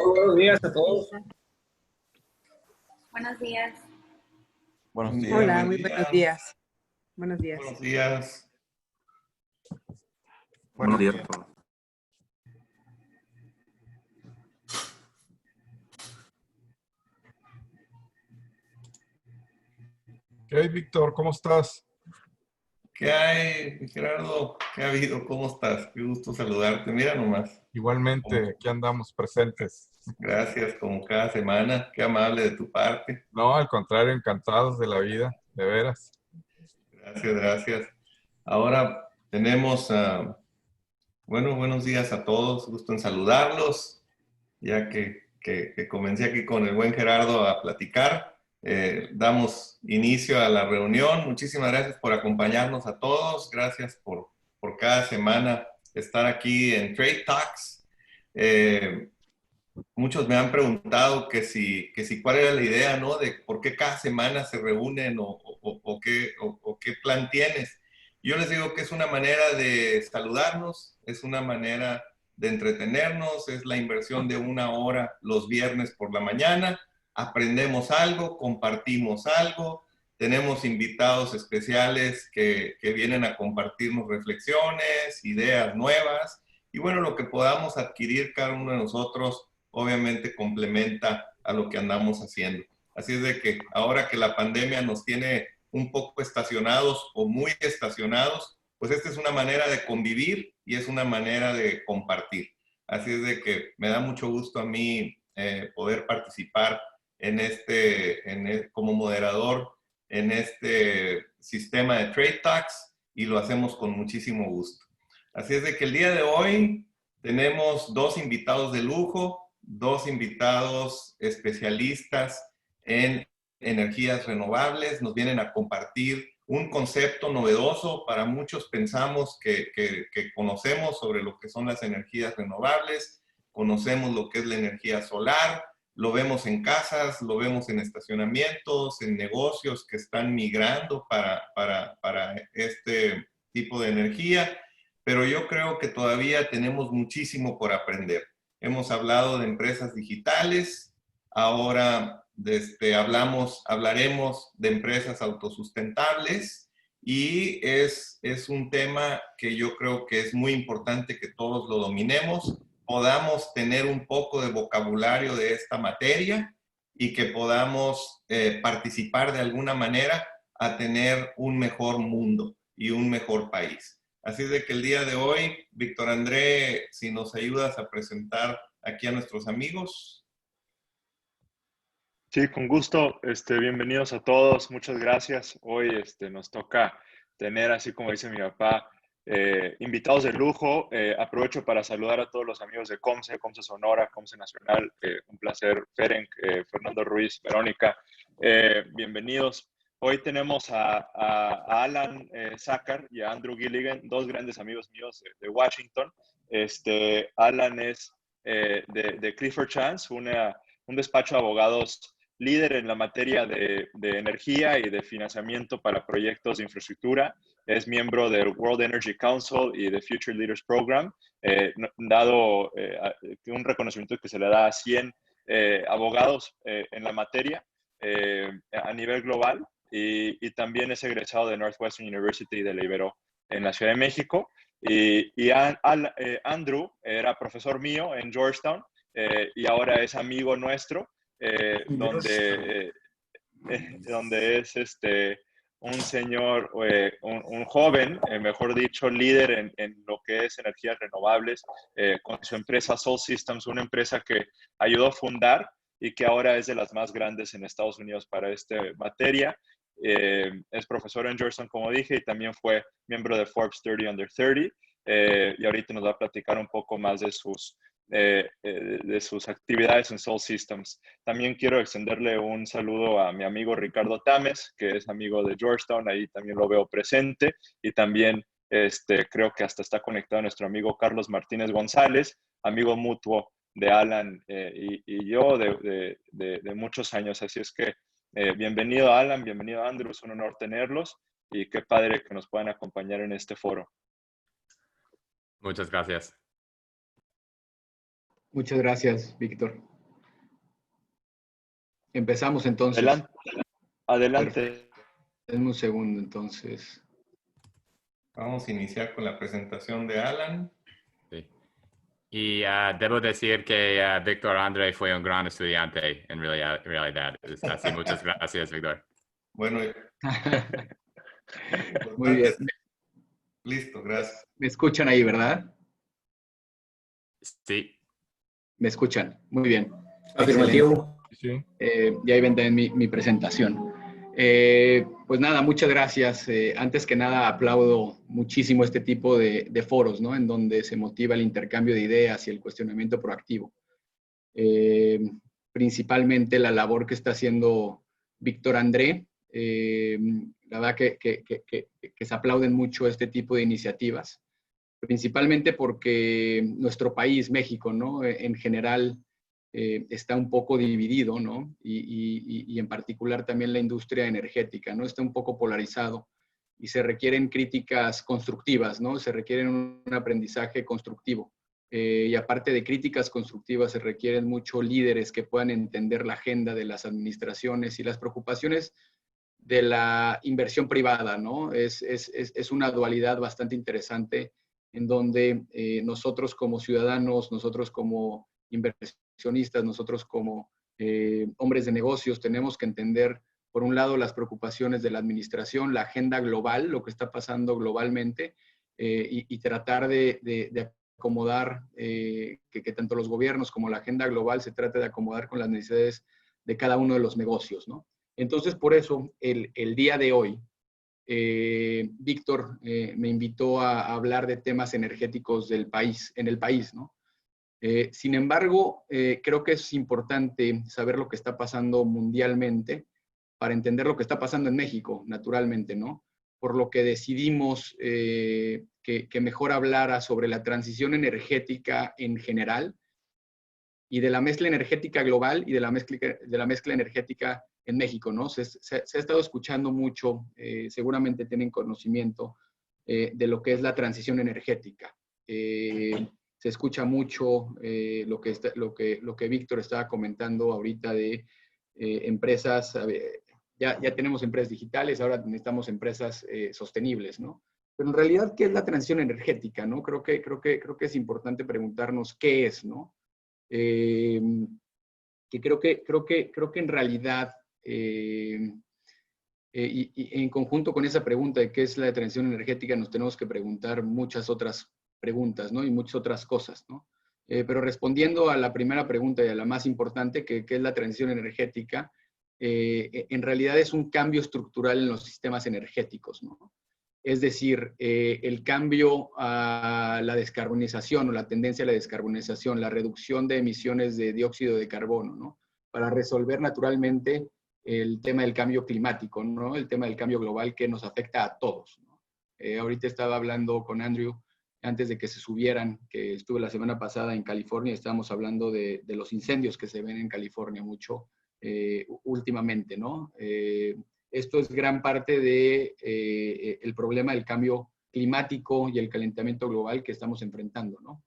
Buenos días a todos. Buenos días. Buenos días. Hola, muy buenos días. Buenos días. Buenos días. Buenos días. ¿Qué hay, Víctor? ¿Cómo estás? ¿Qué hay, Gerardo? ¿Qué ha habido? ¿Cómo estás? Qué gusto saludarte. Mira nomás. Igualmente, aquí andamos presentes. Gracias, como cada semana. Qué amable de tu parte. No, al contrario, encantados de la vida, de veras. Gracias, gracias. Ahora tenemos, bueno, buenos días a todos. Gusto en saludarlos. Ya que comencé aquí con el buen Gerardo a platicar. Damos inicio a la reunión. Muchísimas gracias por acompañarnos a todos. Gracias por cada semana estar aquí en Trade Talks. Muchos me han preguntado que si cuál era la idea, ¿no? De por qué cada semana se reúnen o qué plan tienes. Yo les digo que es una manera de saludarnos, es una manera de entretenernos, es la inversión de 1 hora los viernes por la mañana, aprendemos algo, compartimos algo, tenemos invitados especiales que vienen a compartirnos reflexiones, ideas nuevas, y bueno, lo que podamos adquirir cada uno de nosotros obviamente complementa a lo que andamos haciendo. Así es de que ahora que la pandemia nos tiene un poco estacionados o muy estacionados, pues esta es una manera de convivir y es una manera de compartir. Así es de que me da mucho gusto a mí poder participar como moderador en este sistema de Trade Talks y lo hacemos con muchísimo gusto. Así es de que el día de hoy tenemos 2 invitados de lujo, 2 invitados especialistas en energías renovables. Nos vienen a compartir un concepto novedoso. Para muchos pensamos que conocemos sobre lo que son las energías renovables, conocemos lo que es la energía solar, lo vemos en casas, lo vemos en estacionamientos, en negocios que están migrando para este tipo de energía, pero yo creo que todavía tenemos muchísimo por aprender. Hemos hablado de empresas digitales, ahora hablaremos de empresas autosustentables y es un tema que yo creo que es muy importante que todos lo dominemos, podamos tener un poco de vocabulario de esta materia y que podamos participar de alguna manera a tener un mejor mundo y un mejor país. Así es de que el día de hoy, Víctor André, si nos ayudas a presentar aquí a nuestros amigos. Sí, con gusto. Bienvenidos a todos. Muchas gracias. Hoy nos toca tener, así como dice mi papá, invitados de lujo. Aprovecho para saludar a todos los amigos de Comce Sonora, Comce Nacional. Un placer, Ferenc, Fernando Ruiz, Verónica. Bienvenidos. Hoy tenemos a Alan Zachar y a Andrew Gilligan, 2 grandes amigos míos de Washington. Alan es de Clifford Chance, un despacho de abogados líder en la materia de energía y de financiamiento para proyectos de infraestructura. Es miembro del World Energy Council y de Future Leaders Program, dado un reconocimiento que se le da a 100 abogados en la materia a nivel global. Y también es egresado de Northwestern University de la Ibero en la Ciudad de México. Y Andrew era profesor mío en Georgetown y ahora es amigo nuestro, donde es un señor, un joven, mejor dicho, líder en lo que es energías renovables, con su empresa Soul Systems, una empresa que ayudó a fundar y que ahora es de las más grandes en Estados Unidos para esta materia. Es profesor en Georgetown, como dije, y también fue miembro de Forbes 30 Under 30, y ahorita nos va a platicar un poco más de sus actividades en Soul Systems. También quiero extenderle un saludo a mi amigo Ricardo Tames, que es amigo de Georgetown, ahí también lo veo presente, y también creo que hasta está conectado nuestro amigo Carlos Martínez González, amigo mutuo de Alan y yo de muchos años. Así es que bienvenido Alan, bienvenido Andrew, es un honor tenerlos y qué padre que nos puedan acompañar en este foro. Muchas gracias. Muchas gracias, Víctor. Empezamos entonces. Adelante. Adelante. Denme un segundo entonces. Vamos a iniciar con la presentación de Alan. Sí. Y debo decir que Víctor André fue un gran estudiante en realidad. Así, muchas gracias, Víctor. Bueno, Muy bien. Listo, gracias. ¿Me escuchan ahí, verdad? Sí. ¿Me escuchan? Muy bien. Afirmativo. Sí. Ya ahí ven también mi presentación. Pues nada, muchas gracias. Antes que nada, aplaudo muchísimo este tipo de foros, ¿no? En donde se motiva el intercambio de ideas y el cuestionamiento proactivo. Principalmente la labor que está haciendo Víctor André. La verdad que se aplauden mucho este tipo de iniciativas, principalmente porque nuestro país, México, ¿no? En general está un poco dividido, ¿no? Y en particular también la industria energética, ¿no? Está un poco polarizado y se requieren críticas constructivas, ¿no? Se requieren un aprendizaje constructivo. Y aparte de críticas constructivas, se requieren muchos líderes que puedan entender la agenda de las administraciones y las preocupaciones de la inversión privada, ¿no? Es una dualidad bastante interesante en donde nosotros como ciudadanos, nosotros como inversionistas, nosotros como hombres de negocios, tenemos que entender, por un lado, las preocupaciones de la administración, la agenda global, lo que está pasando globalmente, y tratar de acomodar, que tanto los gobiernos como la agenda global se trate de acomodar con las necesidades de cada uno de los negocios, ¿no? Entonces, por eso, el día de hoy, Víctor me invitó a hablar de temas energéticos en el país, ¿no? Sin embargo, creo que es importante saber lo que está pasando mundialmente para entender lo que está pasando en México, naturalmente, ¿no? Por lo que decidimos que mejor hablara sobre la transición energética en general y de la mezcla energética global y de la mezcla energética en México, ¿no? Se ha estado escuchando mucho, seguramente tienen conocimiento de lo que es la transición energética. Se escucha mucho lo que Víctor estaba comentando ahorita de empresas, ya tenemos empresas digitales, ahora necesitamos empresas sostenibles, ¿no? Pero en realidad, ¿qué es la transición energética, no? Creo que es importante preguntarnos qué es, ¿no? Que creo que en realidad, y en conjunto con esa pregunta de qué es la transición energética, nos tenemos que preguntar muchas otras preguntas, ¿no? Y muchas otras cosas, ¿no? Pero respondiendo a la primera pregunta y a la más importante, que es la transición energética, en realidad es un cambio estructural en los sistemas energéticos, ¿no? Es decir, el cambio a la descarbonización o la tendencia a la descarbonización, la reducción de emisiones de dióxido de carbono, ¿no? Para resolver naturalmente el tema del cambio climático, ¿no? El tema del cambio global que nos afecta a todos, ¿no? Ahorita estaba hablando con Andrew antes de que se subieran, que estuve la semana pasada en California, estábamos hablando de los incendios que se ven en California mucho últimamente, ¿no? Esto es gran parte del problema del cambio climático y el calentamiento global que estamos enfrentando, ¿no?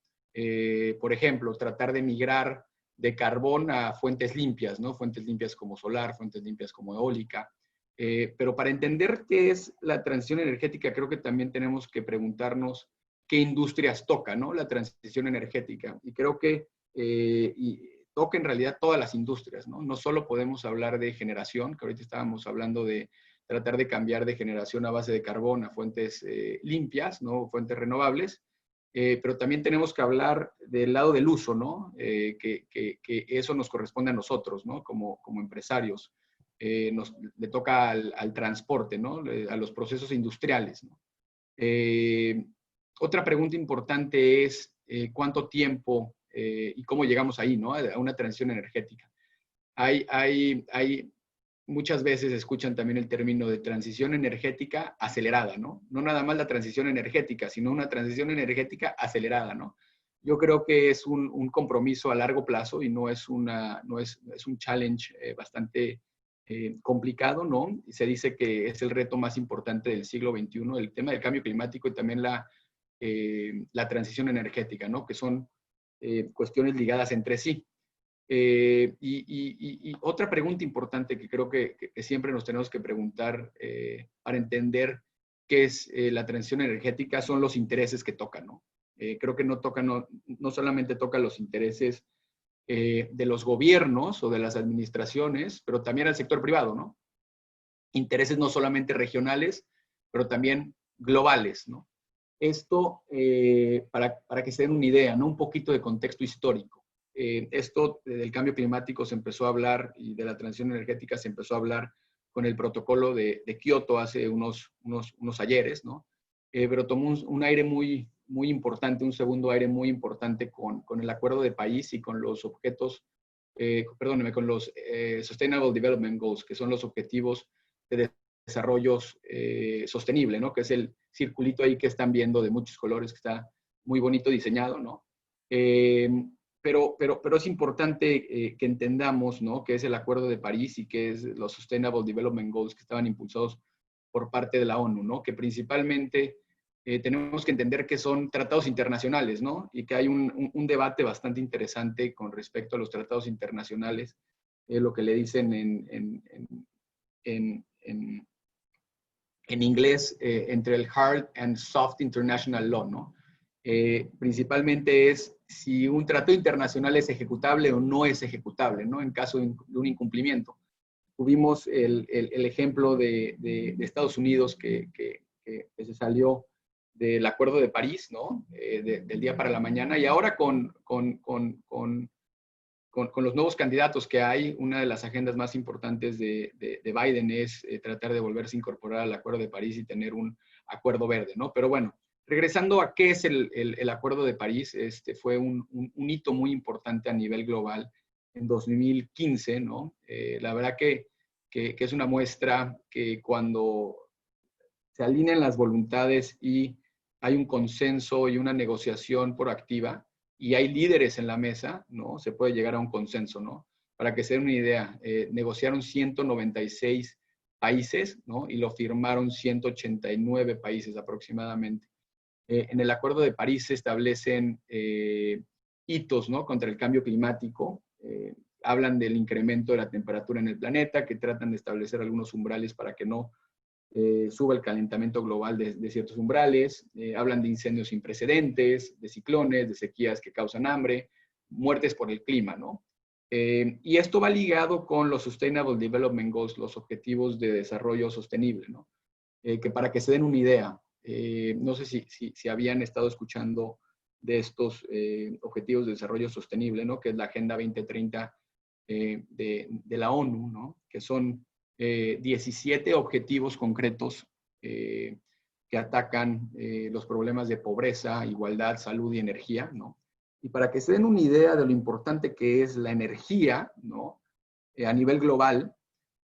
Por ejemplo, tratar de migrar de carbón a fuentes limpias, ¿no? Fuentes limpias como solar, fuentes limpias como eólica. Pero para entender qué es la transición energética, creo que también tenemos que preguntarnos qué industrias toca, ¿no? La transición energética. Y creo que toca en realidad todas las industrias, ¿no? No solo podemos hablar de generación, que ahorita estábamos hablando de tratar de cambiar de generación a base de carbón a fuentes limpias, ¿no? Fuentes renovables, pero también tenemos que hablar del lado del uso, ¿no? Que eso nos corresponde a nosotros, ¿no? Como empresarios. Le toca al transporte, ¿no? A los procesos industriales, ¿no? Otra pregunta importante es cuánto tiempo y cómo llegamos ahí, ¿no? A una transición energética. Hay muchas veces escuchan también el término de transición energética acelerada, ¿no? No nada más la transición energética, sino una transición energética acelerada, ¿no? Yo creo que es un compromiso a largo plazo y es un challenge bastante complicado, ¿no? Y se dice que es el reto más importante del siglo XXI, el tema del cambio climático y también la transición energética, ¿no? Que son cuestiones ligadas entre sí. Y otra pregunta importante que creo que siempre nos tenemos que preguntar para entender qué es la transición energética son los intereses que tocan, ¿no? Creo que no solamente toca los intereses de los gobiernos o de las administraciones, pero también al sector privado, ¿no? Intereses no solamente regionales, pero también globales, ¿no? Esto, para que se den una idea, ¿no? Un poquito de contexto histórico. Esto del cambio climático se empezó a hablar y de la transición energética se empezó a hablar con el protocolo de Kioto hace unos ayeres, ¿no? Pero tomó un aire muy importante, un segundo aire muy importante con el Acuerdo de París y con los objetos, perdónenme, con los Sustainable Development Goals, que son los objetivos de desarrollo sostenible, ¿no? Que es el circulito ahí que están viendo de muchos colores, que está muy bonito diseñado, ¿no? Pero es importante que entendamos, ¿no? Qué es el Acuerdo de París y qué es los Sustainable Development Goals que estaban impulsados por parte de la ONU, ¿no? Que principalmente tenemos que entender que son tratados internacionales, ¿no? Y que hay un debate bastante interesante con respecto a los tratados internacionales, lo que le dicen en inglés entre el hard and soft international law, ¿no? Principalmente es si un tratado internacional es ejecutable o no es ejecutable, ¿no? En caso de un incumplimiento. Tuvimos el ejemplo de Estados Unidos que se salió del Acuerdo de París, ¿no? Del día para la mañana, y ahora con los nuevos candidatos que hay, una de las agendas más importantes de Biden es tratar de volverse a incorporar al Acuerdo de París y tener un acuerdo verde, ¿no? Pero bueno, regresando a qué es el Acuerdo de París, fue un hito muy importante a nivel global en 2015, ¿no? La verdad que es una muestra que cuando se alinean las voluntades y hay un consenso y una negociación proactiva, y hay líderes en la mesa, ¿no? Se puede llegar a un consenso, ¿no? Para que se den una idea, negociaron 196 países, ¿no? Y lo firmaron 189 países aproximadamente. En el Acuerdo de París se establecen hitos, ¿no? Contra el cambio climático. Hablan del incremento de la temperatura en el planeta, que tratan de establecer algunos umbrales para que no suba el calentamiento global de ciertos umbrales, hablan de incendios sin precedentes, de ciclones, de sequías que causan hambre, muertes por el clima, ¿no? Y esto va ligado con los Sustainable Development Goals, los objetivos de desarrollo sostenible, ¿no? Que para que se den una idea, no sé si habían estado escuchando de estos objetivos de desarrollo sostenible, ¿no? Que es la Agenda 2030 de la ONU, ¿no? Que son 17 objetivos concretos que atacan los problemas de pobreza, igualdad, salud y energía, ¿no? Y para que se den una idea de lo importante que es la energía, ¿no? A nivel global,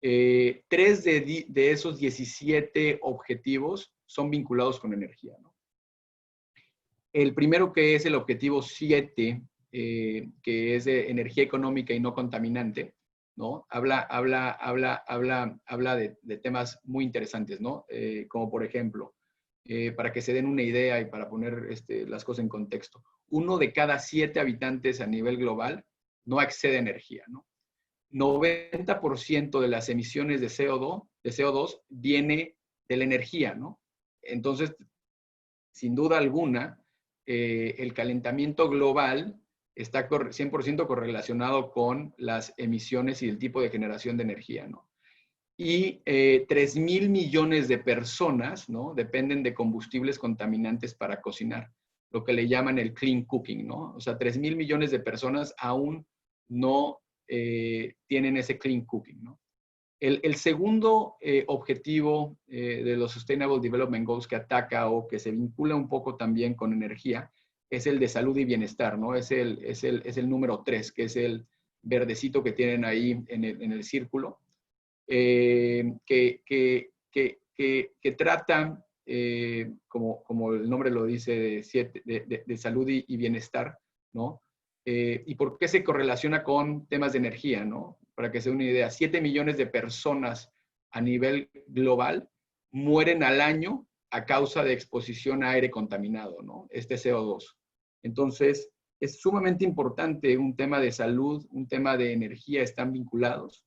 3 de esos 17 objetivos son vinculados con energía, ¿no? El primero, que es el objetivo 7, que es de energía económica y no contaminante, ¿no? Habla de temas muy interesantes, ¿no? Como por ejemplo, para que se den una idea y para poner las cosas en contexto, 1 de cada 7 habitantes a nivel global no accede a energía, ¿no? 90% de las emisiones de CO2 viene de la energía, ¿no? Entonces, sin duda alguna, el calentamiento global está 100% correlacionado con las emisiones y el tipo de generación de energía, ¿no? Y 3,000 millones de personas, ¿no? Dependen de combustibles contaminantes para cocinar, lo que le llaman el clean cooking, ¿no? O sea, 3,000 millones de personas aún no tienen ese clean cooking, ¿no? El segundo objetivo de los Sustainable Development Goals que ataca o que se vincula un poco también con energía es el de salud y bienestar, ¿no? Es el número 3, que es el verdecito que tienen ahí en el círculo, que trata, como el nombre lo dice, de salud y bienestar, ¿no? ¿Y por qué se correlaciona con temas de energía, ¿no? Para que se dé una idea, 7 millones de personas a nivel global mueren al año a causa de exposición a aire contaminado, ¿no? CO2. Entonces, es sumamente importante, un tema de salud, un tema de energía están vinculados.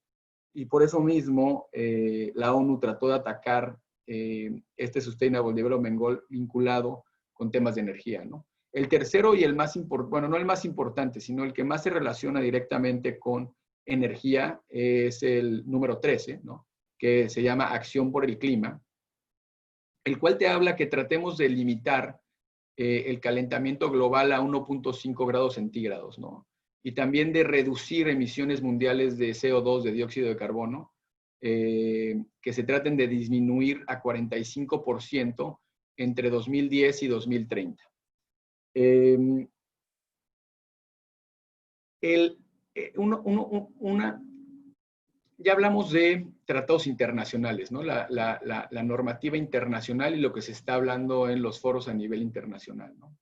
Y por eso mismo la ONU trató de atacar este Sustainable Development Goal vinculado con temas de energía, ¿no? El tercero y el más importante, bueno, no el más importante, sino el que más se relaciona directamente con energía es el número 13, ¿no? Que se llama Acción por el Clima, el cual te habla que tratemos de limitar el calentamiento global a 1.5 grados centígrados, ¿no? Y también de reducir emisiones mundiales de CO2, de dióxido de carbono, que se traten de disminuir a 45% entre 2010 y 2030. Ya hablamos de tratados internacionales, ¿no? La normativa internacional y lo que se está hablando en los foros a nivel internacional, ¿no?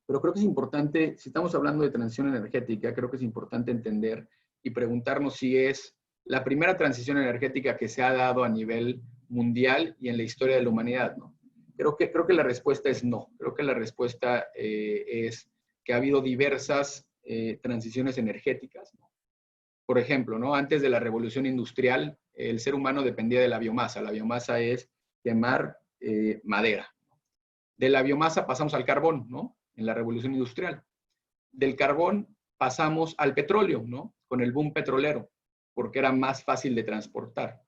Pero creo que es importante, si estamos hablando de transición energética, creo que es importante entender y preguntarnos si es la primera transición energética que se ha dado a nivel mundial y en la historia de la humanidad, ¿no? Creo que la respuesta es no. Creo que la respuesta es que ha habido diversas transiciones energéticas, ¿no? Por ejemplo, ¿no? Antes de la revolución industrial, el ser humano dependía de la biomasa. La biomasa es quemar madera. De la biomasa pasamos al carbón, ¿no? En la revolución industrial. Del carbón pasamos al petróleo, ¿no? Con el boom petrolero, porque era más fácil de transportar,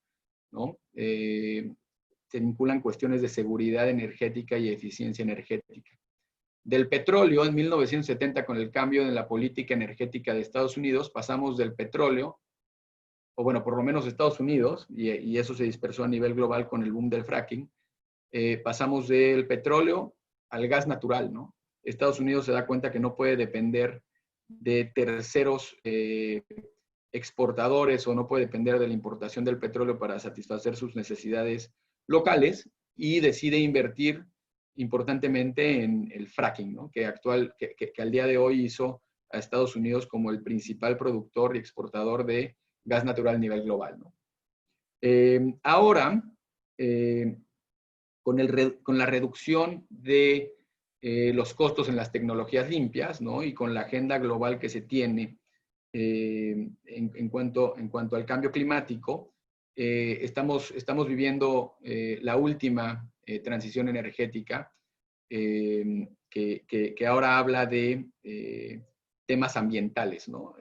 ¿no? Se vinculan cuestiones de seguridad energética y eficiencia energética. Del petróleo, en 1970, con el cambio en la política energética de Estados Unidos, pasamos del petróleo, o bueno, por lo menos Estados Unidos, y eso se dispersó a nivel global con el boom del fracking, pasamos del petróleo al gas natural, ¿no? Estados Unidos se da cuenta que no puede depender de terceros exportadores o no puede depender de la importación del petróleo para satisfacer sus necesidades locales y decide invertir importantemente en el fracking, ¿no? que al día de hoy hizo a Estados Unidos como el principal productor y exportador de gas natural a nivel global, ¿no? Ahora, con la reducción de los costos en las tecnologías limpias, ¿no? Y con la agenda global que se tiene en cuanto al cambio climático, estamos viviendo la última transición energética que ahora habla de temas ambientales, ¿no?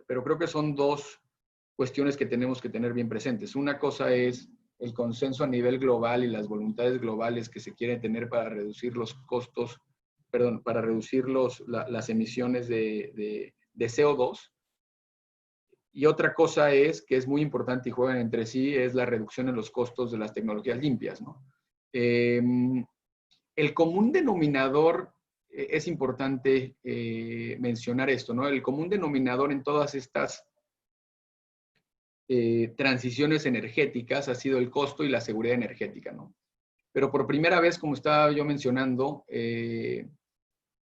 Pero creo que son dos cuestiones que tenemos que tener bien presentes. Una cosa es el consenso a nivel global y las voluntades globales que se quieren tener para reducir los costos, para reducir las emisiones de CO2. Y otra cosa es, que es muy importante y juegan entre sí, es la reducción en los costos de las tecnologías limpias, ¿no? El común denominador, es importante mencionar esto, ¿no? El común denominador en todas estas transiciones energéticas ha sido el costo y la seguridad energética, ¿no? Pero por primera vez, como estaba yo mencionando, es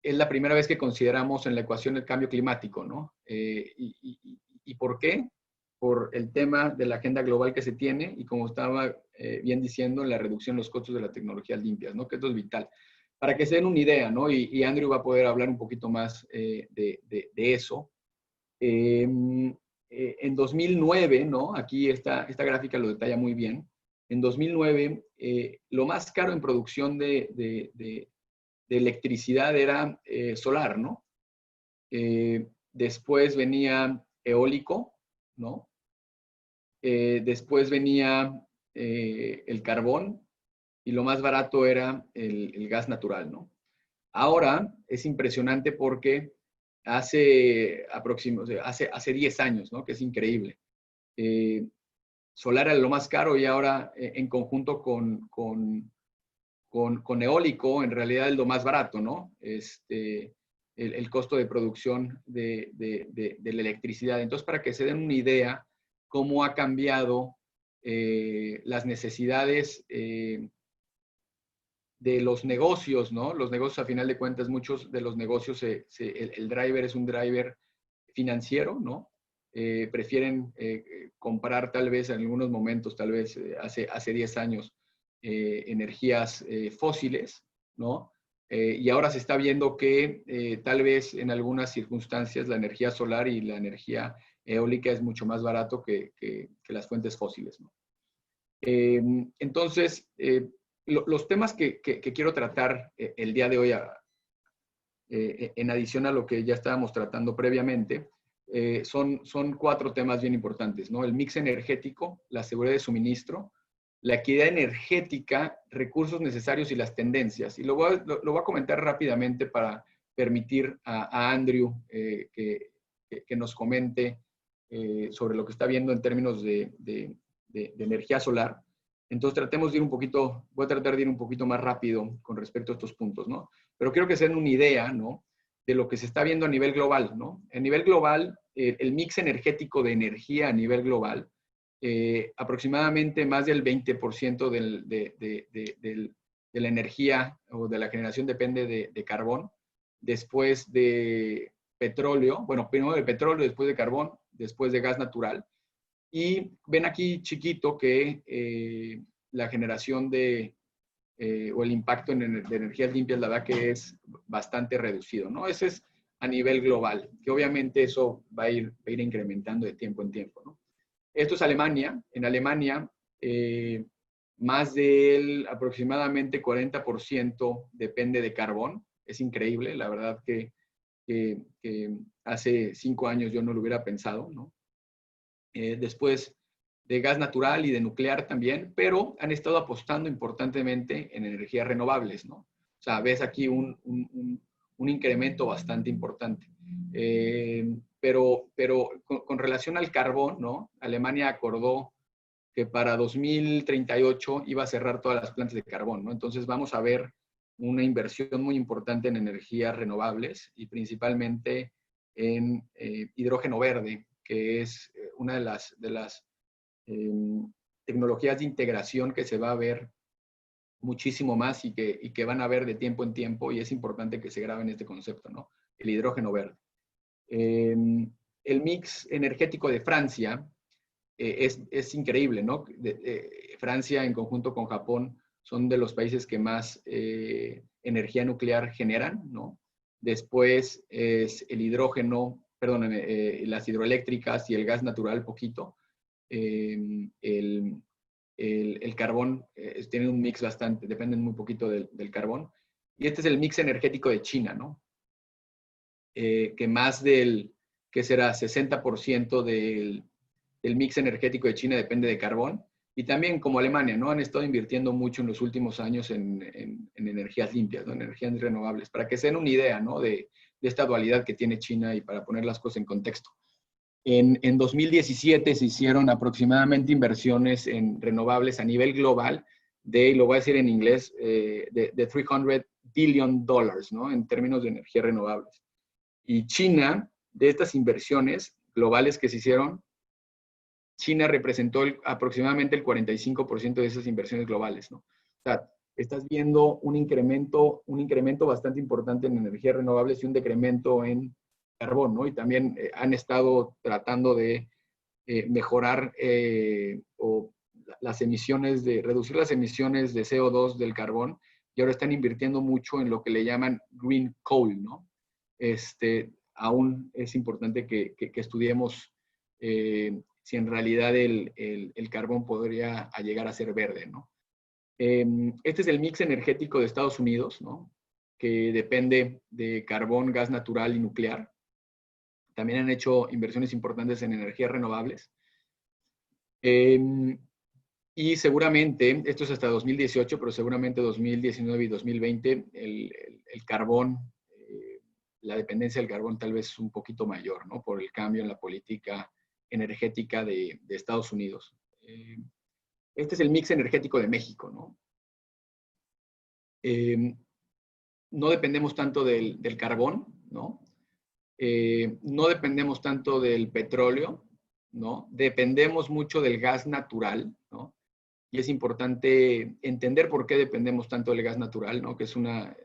la primera vez que consideramos en la ecuación el cambio climático, ¿no? ¿Y por qué? Por el tema de la agenda global que se tiene y como estaba bien diciendo, la reducción de los costos de las tecnologías limpias, ¿no? Que esto es vital. Para que se den una idea, ¿no? Y Andrew va a poder hablar un poquito más de eso. En 2009, ¿no? Aquí esta gráfica lo detalla muy bien. En 2009, lo más caro en producción de electricidad era solar, ¿no? Después venía eólico, ¿no? Después venía el carbón y lo más barato era el gas natural, ¿no? Ahora es impresionante porque hace 10 años, ¿no? Que es increíble. Solar era lo más caro y ahora en conjunto con eólico, en realidad es lo más barato, ¿no? El costo de producción de la electricidad. Entonces, para que se den una idea cómo ha cambiado las necesidades de los negocios, ¿no? Los negocios, a final de cuentas, muchos de los negocios, el driver es un driver financiero, ¿no? Prefieren comprar tal vez en algunos momentos, tal vez hace 10 años, energías fósiles, ¿no? Y ahora se está viendo que tal vez en algunas circunstancias la energía solar y la energía eólica es mucho más barato que las fuentes fósiles, ¿no? Entonces, los temas que quiero tratar el día de hoy, en adición a lo que ya estábamos tratando previamente, son 4 temas bien importantes, ¿no? El mix energético, la seguridad de suministro, la equidad energética, recursos necesarios y las tendencias. Y lo voy a comentar rápidamente para permitir a Andrew que nos comente sobre lo que está viendo en términos de energía solar. Entonces tratemos de ir voy a tratar de ir un poquito más rápido con respecto a estos puntos, ¿no? Pero quiero que se den una idea, ¿no? De lo que se está viendo a nivel global, ¿no? A nivel global, el mix energético de energía a nivel global, aproximadamente más del 20% de la energía o de la generación depende de carbón, después de petróleo, bueno, primero de petróleo, después de carbón, después de gas natural. Y ven aquí chiquito que la generación o el impacto de energías limpias, la verdad que es bastante reducido, ¿no? Ese es a nivel global, que obviamente eso va a ir incrementando de tiempo en tiempo, ¿no? Esto es Alemania. En Alemania, más del aproximadamente 40% depende de carbón. Es increíble, la verdad que hace 5 años yo no lo hubiera pensado, ¿no? Después de gas natural y de nuclear también, pero han estado apostando importantemente en energías renovables, ¿no? O sea, ves aquí un incremento bastante importante. Pero con relación al carbón, ¿no? Alemania acordó que para 2038 iba a cerrar todas las plantas de carbón, ¿no? Entonces vamos a ver una inversión muy importante en energías renovables y principalmente en hidrógeno verde, que es una de las tecnologías de integración que se va a ver muchísimo más y que van a ver de tiempo en tiempo, y es importante que se graben este concepto, ¿no? El hidrógeno verde. El mix energético de Francia es increíble, ¿no? Francia en conjunto con Japón son de los países que más energía nuclear generan, ¿no? Después es el hidrógeno, perdón, las hidroeléctricas y el gas natural poquito. El carbón tiene un mix bastante, dependen muy poquito del carbón. Y este es el mix energético de China, ¿no? Que más ¿qué será? 60% del mix energético de China depende de carbón. Y también como Alemania, ¿no? Han estado invirtiendo mucho en los últimos años en energías limpias, ¿no? En energías renovables, para que se den una idea, ¿no? De esta dualidad que tiene China y para poner las cosas en contexto. En 2017 se hicieron aproximadamente inversiones en renovables a nivel global lo voy a decir en inglés, de $300 billion, ¿no? En términos de energías renovables. Y China, de estas inversiones globales que se hicieron, China representó aproximadamente el 45% de esas inversiones globales, ¿no? O sea, estás viendo un incremento bastante importante en energías renovables y un decremento en carbón, ¿no? Y también han estado tratando de mejorar reducir las emisiones de CO2 del carbón, y ahora están invirtiendo mucho en lo que le llaman green coal, ¿no? Aún es importante que estudiemos si en realidad el carbón podría llegar a ser verde, ¿no? Este es el mix energético de Estados Unidos, ¿no? Que depende de carbón, gas natural y nuclear. También han hecho inversiones importantes en energías renovables. Y seguramente, esto es hasta 2018, pero seguramente 2019 y 2020, el carbón, la dependencia del carbón tal vez un poquito mayor, ¿no? Por el cambio en la política energética de Estados Unidos. Este es el mix energético de México, ¿no? No dependemos tanto del carbón, ¿no? No dependemos tanto del petróleo, ¿no? Dependemos mucho del gas natural, ¿no? Y es importante entender por qué dependemos tanto del gas natural, ¿no? Que es una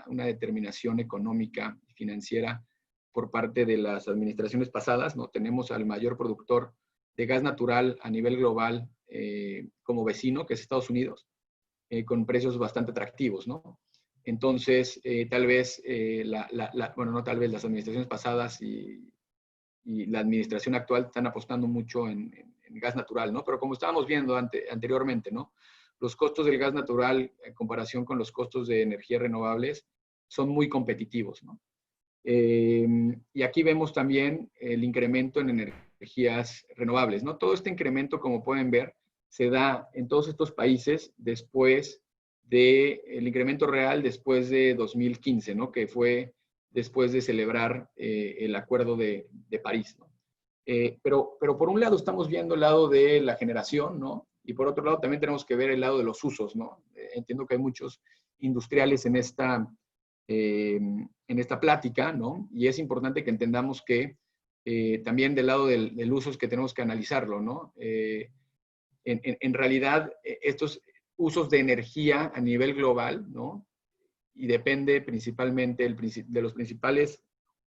determinación económica y financiera por parte de las administraciones pasadas, ¿no? Tenemos al mayor productor de gas natural a nivel global como vecino, que es Estados Unidos, con precios bastante atractivos, ¿no? Entonces, tal vez, bueno, no tal vez, las administraciones pasadas y la administración actual están apostando mucho en gas natural, ¿no? Pero como estábamos viendo anteriormente, ¿no? Los costos del gas natural en comparación con los costos de energías renovables son muy competitivos, ¿no? Y aquí vemos también el incremento en energías renovables, ¿no? Todo este incremento, como pueden ver, se da en todos estos países después del incremento real después de 2015, ¿no? Que fue después de celebrar el Acuerdo de París, ¿no? Pero por un lado estamos viendo el lado de la generación, ¿no? Y por otro lado también tenemos que ver el lado de los usos, ¿no? Entiendo que hay muchos industriales en esta plática, ¿no? Y es importante que entendamos que también del lado del uso es que tenemos que analizarlo, ¿no? En realidad, estos usos de energía a nivel global, ¿no? Y depende principalmente de los principales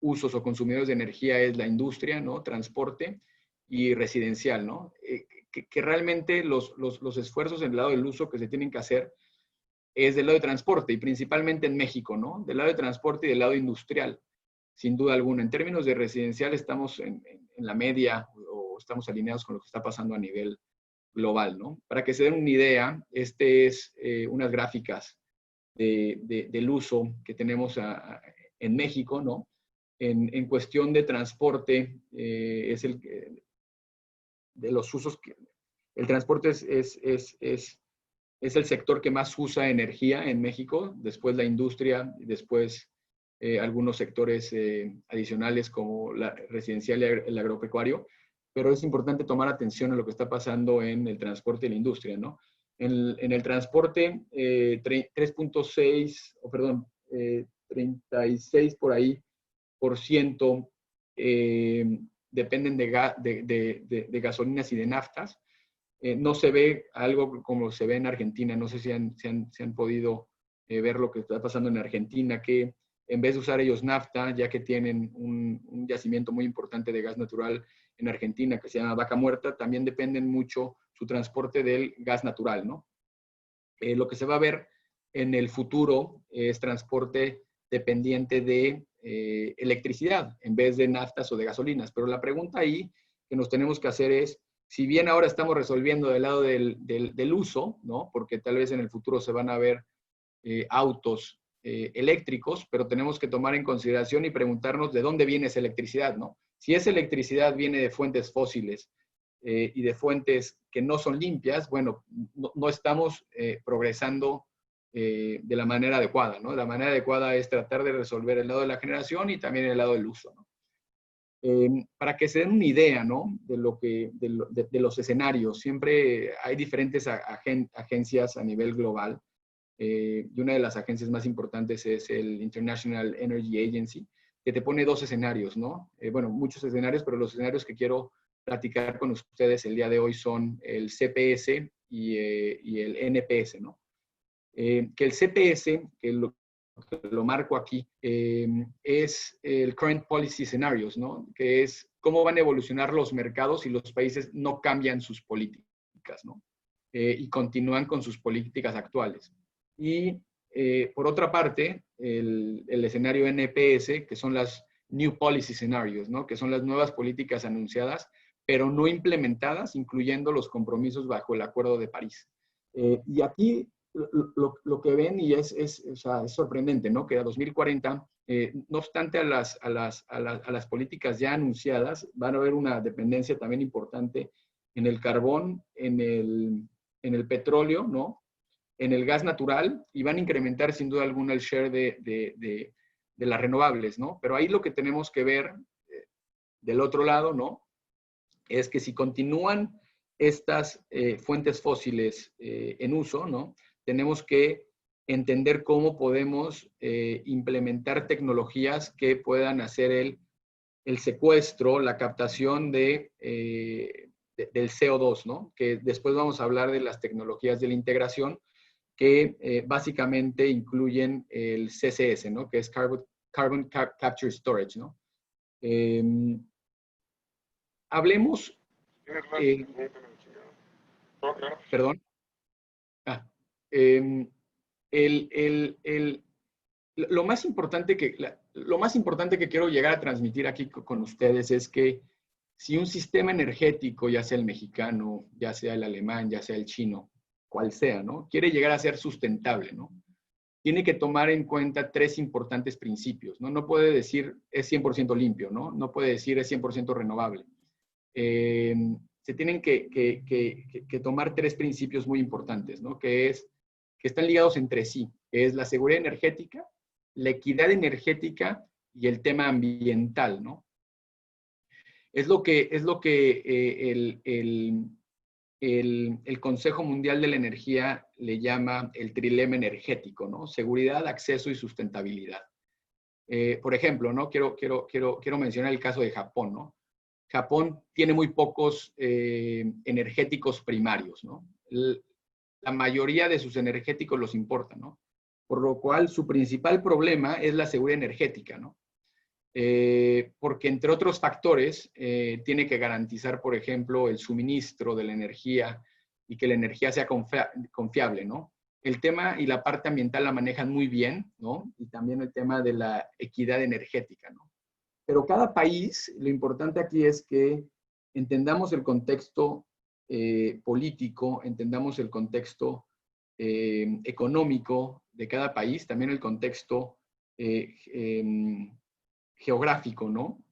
usos o consumidores de energía es la industria, ¿no? Transporte y residencial, ¿no? Que realmente los esfuerzos en el lado del uso que se tienen que hacer es del lado de transporte y principalmente en México, ¿no? Del lado de transporte y del lado industrial, sin duda alguna. En términos de residencial estamos en la media o estamos alineados con lo que está pasando a nivel global, ¿no? Para que se den una idea, este es unas gráficas del uso que tenemos en México, ¿no? En cuestión de transporte, es de los usos que el transporte es el sector que más usa energía en México, después la industria, después algunos sectores adicionales como la residencial y el agropecuario, pero es importante tomar atención a lo que está pasando en el transporte y la industria, ¿no? En el transporte, 3.6, o perdón, 36 por ahí por ciento dependen de gasolinas y de naftas. No se ve algo como se ve en Argentina. No sé si han podido ver lo que está pasando en Argentina, que en vez de usar ellos nafta, ya que tienen un yacimiento muy importante de gas natural en Argentina que se llama Vaca Muerta, también dependen mucho su transporte del gas natural, ¿no? Lo que se va a ver en el futuro es transporte dependiente de electricidad en vez de naftas o de gasolinas. Pero la pregunta ahí que nos tenemos que hacer es, si bien ahora estamos resolviendo del lado del uso, ¿no? Porque tal vez en el futuro se van a ver autos eléctricos, pero tenemos que tomar en consideración y preguntarnos de dónde viene esa electricidad, ¿no? Si esa electricidad viene de fuentes fósiles y de fuentes que no son limpias, bueno, no estamos progresando de la manera adecuada, ¿no? La manera adecuada es tratar de resolver el lado de la generación y también el lado del uso, ¿no? Para que se den una idea, ¿no? De los escenarios. Siempre hay diferentes agencias a nivel global. Y una de las agencias más importantes es el International Energy Agency, que te pone dos escenarios, ¿no? Bueno, muchos escenarios, pero los escenarios que quiero platicar con ustedes el día de hoy son el CPS y el NPS, ¿no? Que el CPS, que lo marco aquí, es el Current Policy Scenarios, ¿no? Que es cómo van a evolucionar los mercados si los países no cambian sus políticas, ¿no? Y continúan con sus políticas actuales. Y por otra parte, el escenario NPS, que son las New Policy Scenarios, ¿no? Que son las nuevas políticas anunciadas, pero no implementadas, incluyendo los compromisos bajo el Acuerdo de París. Y aquí lo que ven, y es sorprendente, ¿no? Que a 2040, no obstante a las políticas ya anunciadas, van a haber una dependencia también importante en el carbón, en el petróleo, ¿no? En el gas natural, y van a incrementar sin duda alguna el share de las renovables, ¿no? Pero ahí lo que tenemos que ver del otro lado, ¿no? Es que si continúan estas fuentes fósiles en uso, ¿no? Tenemos que entender cómo podemos implementar tecnologías que puedan hacer el secuestro, la captación del CO2, ¿no? Que después vamos a hablar de las tecnologías de la integración, que básicamente incluyen el CCS, ¿no? Que es Carbon Capture Storage, ¿no? Hablemos... perdón. El lo más importante que quiero llegar a transmitir aquí con ustedes es que si un sistema energético, ya sea el mexicano, ya sea el alemán, ya sea el chino, cual sea, ¿no? Quiere llegar a ser sustentable, ¿no? Tiene que tomar en cuenta 3 importantes principios, ¿no? No puede decir es 100% limpio, ¿no? No puede decir es 100% renovable. Se tienen que tomar 3 principios muy importantes, ¿no? Que están ligados entre sí, que es la seguridad energética, la equidad energética y el tema ambiental, ¿no? Es lo que el Consejo Mundial de la Energía le llama el trilema energético, ¿no? Seguridad, acceso y sustentabilidad. Por ejemplo, ¿no? Quiero mencionar el caso de Japón, ¿no? Japón tiene muy pocos energéticos primarios, ¿no? La mayoría de sus energéticos los importan, ¿no? Por lo cual su principal problema es la seguridad energética, ¿no? Porque entre otros factores tiene que garantizar, por ejemplo, el suministro de la energía y que la energía sea confiable, ¿no? El tema y la parte ambiental la manejan muy bien, ¿no? Y también el tema de la equidad energética, ¿no? Pero cada país, lo importante aquí es que entendamos el contexto político, entendamos el contexto económico de cada país, también el contexto geográfico, ¿no?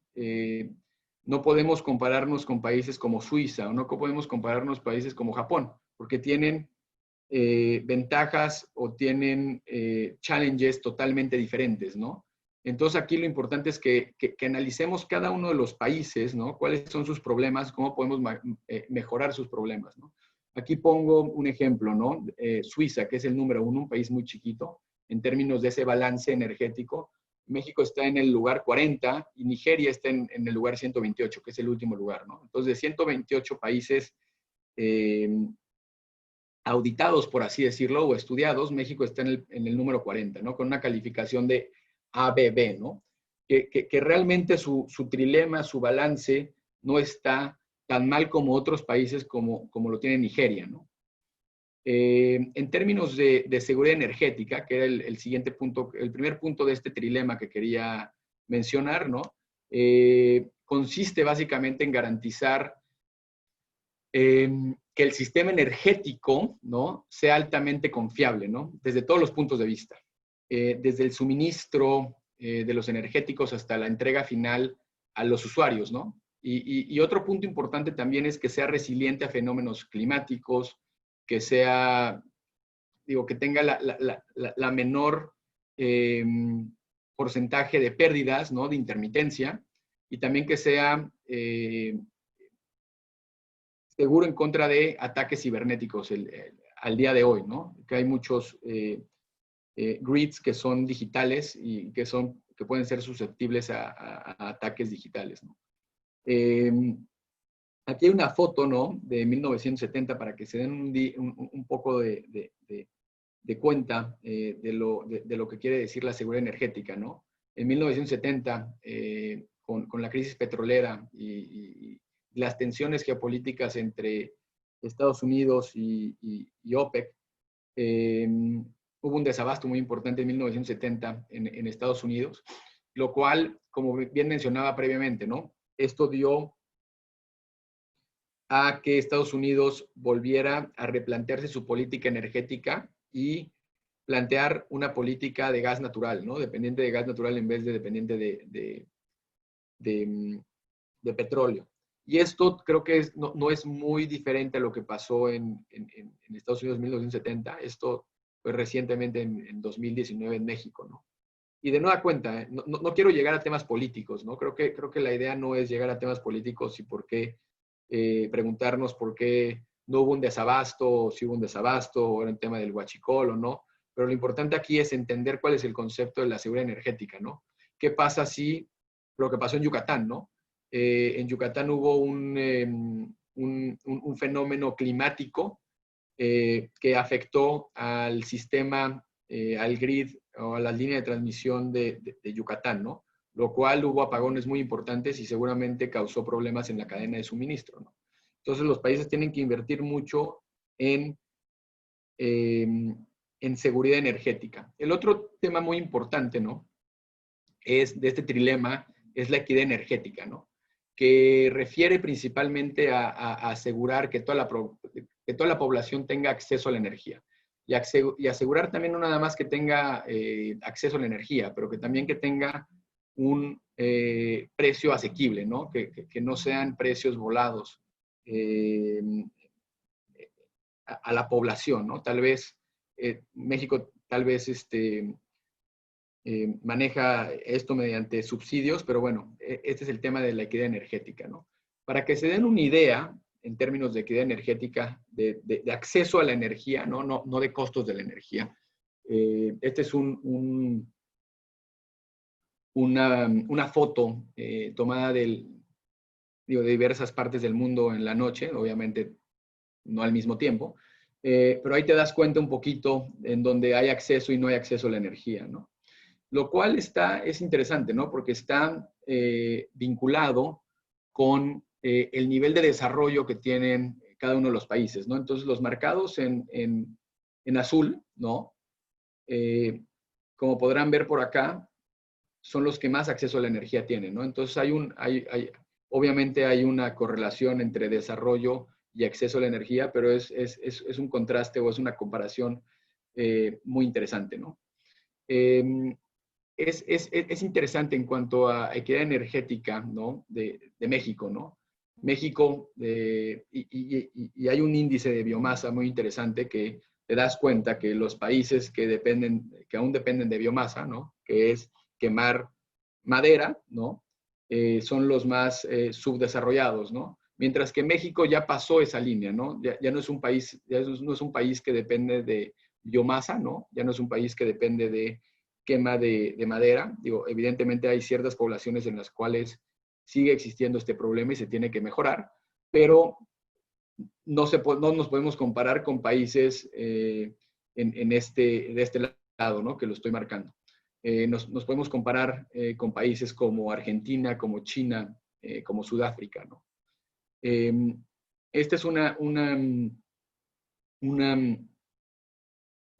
No podemos compararnos con países como Suiza o no podemos compararnos con países como Japón, porque tienen ventajas o tienen challenges totalmente diferentes, ¿no? Entonces aquí lo importante es que analicemos cada uno de los países, ¿no? Cuáles son sus problemas, cómo podemos mejorar sus problemas, ¿no? Aquí pongo un ejemplo, ¿no? Suiza, que es el número 1, un país muy chiquito en términos de ese balance energético. México está en el lugar 40 y Nigeria está en el lugar 128, que es el último lugar, ¿no? Entonces, de 128 países auditados, por así decirlo, o estudiados, México está en el número 40, ¿no? Con una calificación de ABB, ¿no? Que realmente su trilema, su balance, no está tan mal como otros países como lo tiene Nigeria, ¿no? En términos de seguridad energética, que era el siguiente punto, el primer punto de este trilema que quería mencionar, ¿no? Consiste básicamente en garantizar que el sistema energético, ¿no? Sea altamente confiable, ¿no? Desde todos los puntos de vista. Desde el suministro de los energéticos hasta la entrega final a los usuarios, ¿no? Y otro punto importante también es que sea resiliente a fenómenos climáticos, que sea, digo, que tenga la menor porcentaje de pérdidas, ¿no? De intermitencia, y también que sea seguro en contra de ataques cibernéticos al día de hoy, ¿no? Que hay muchos grids que son digitales y que pueden ser susceptibles a ataques digitales, ¿no? Aquí hay una foto, ¿no? De 1970 para que se den un poco de cuenta de lo que quiere decir la seguridad energética, ¿no? En 1970, con la crisis petrolera y las tensiones geopolíticas entre Estados Unidos y OPEC, hubo un desabasto muy importante en 1970 en Estados Unidos, lo cual, como bien mencionaba previamente, ¿no? Esto dio a que Estados Unidos volviera a replantearse su política energética y plantear una política de gas natural, ¿no? Dependiente de gas natural en vez de dependiente de petróleo. Y esto creo que no es muy diferente a lo que pasó en Estados Unidos en 1970. Esto fue recientemente en 2019 en México, ¿no? Y de nueva cuenta, no quiero llegar a temas políticos, ¿no? Creo que la idea no es llegar a temas políticos y por qué preguntarnos por qué no hubo un desabasto, o si hubo un desabasto, o era un tema del huachicol o no. Pero lo importante aquí es entender cuál es el concepto de la seguridad energética, ¿no? ¿Qué pasa si lo que pasó en Yucatán, ¿no? En Yucatán hubo un fenómeno climático que afectó al sistema, al grid o a la línea de transmisión de Yucatán, ¿no? Lo cual hubo apagones muy importantes y seguramente causó problemas en la cadena de suministro, ¿no? Entonces los países tienen que invertir mucho en en seguridad energética. El otro tema muy importante, ¿no? Es de este trilema, es la equidad energética, ¿no? Que refiere principalmente a asegurar que toda la población tenga acceso a la energía. Y asegurar también no nada más que tenga acceso a la energía, pero que también que tenga un precio asequible, ¿no? Que no sean precios volados a la población, ¿no? Tal vez México tal vez maneja esto mediante subsidios, pero bueno, este es el tema de la equidad energética, ¿no? Para que se den una idea, en términos de equidad energética, de acceso a la energía, no de costos de la energía. Este es una foto tomada de diversas partes del mundo en la noche, obviamente no al mismo tiempo, pero ahí te das cuenta un poquito en donde hay acceso y no hay acceso a la energía, ¿no? Lo cual es interesante, ¿no? Porque está vinculado con el nivel de desarrollo que tienen cada uno de los países, ¿no? Entonces, los marcados en azul, ¿no? Como podrán ver por acá, son los que más acceso a la energía tienen, ¿no? Entonces, obviamente hay una correlación entre desarrollo y acceso a la energía, pero es un contraste o es una comparación muy interesante, ¿no? Es interesante en cuanto a equidad energética, ¿no? de México, ¿no? México, y hay un índice de biomasa muy interesante que te das cuenta que los países que aún dependen de biomasa, ¿no? Que es quemar madera, ¿no? Son los más subdesarrollados, ¿no? Mientras que México ya pasó esa línea, ¿no? Ya no es un país, no es un país que depende de biomasa, ¿no? Ya no es un país que depende de quema de madera. Digo, evidentemente hay ciertas poblaciones en las cuales sigue existiendo este problema y se tiene que mejorar, pero no nos podemos comparar con países de este lado, ¿no? Que lo estoy marcando. Nos podemos comparar con países como Argentina, como China, como Sudáfrica, ¿no? Este es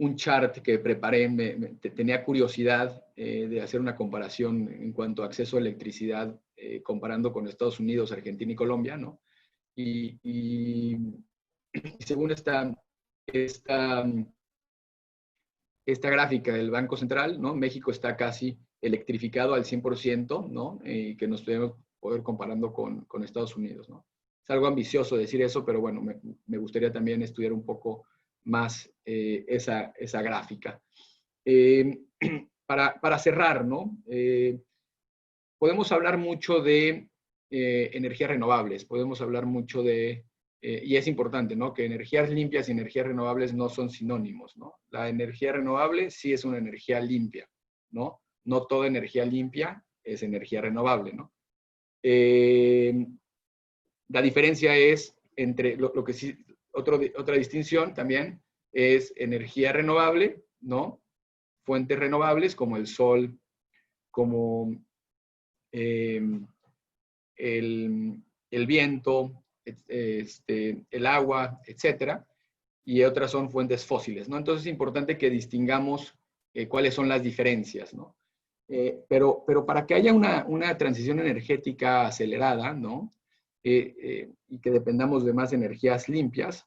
un chart que preparé, tenía curiosidad de hacer una comparación en cuanto a acceso a electricidad comparando con Estados Unidos, Argentina y Colombia, ¿no? Y según esta gráfica del Banco Central, ¿no? México está casi electrificado al 100%, ¿no? Que nos podemos poder comparando con Estados Unidos, ¿no? Es algo ambicioso decir eso, pero bueno, me gustaría también estudiar un poco más esa gráfica. Para cerrar, ¿no? Podemos hablar mucho de energías renovables, podemos hablar mucho y es importante, ¿no? Que energías limpias y energías renovables no son sinónimos, ¿no? La energía renovable sí es una energía limpia, ¿no? No toda energía limpia es energía renovable, ¿no? La diferencia es entre lo que sí, otra distinción también es energía renovable, ¿no? Fuentes renovables como el sol, como el viento, el agua, etcétera, y otras son fuentes fósiles, ¿no? Entonces es importante que distingamos cuáles son las diferencias, ¿no? Pero para que haya una transición energética acelerada, ¿no? Y que dependamos de más energías limpias,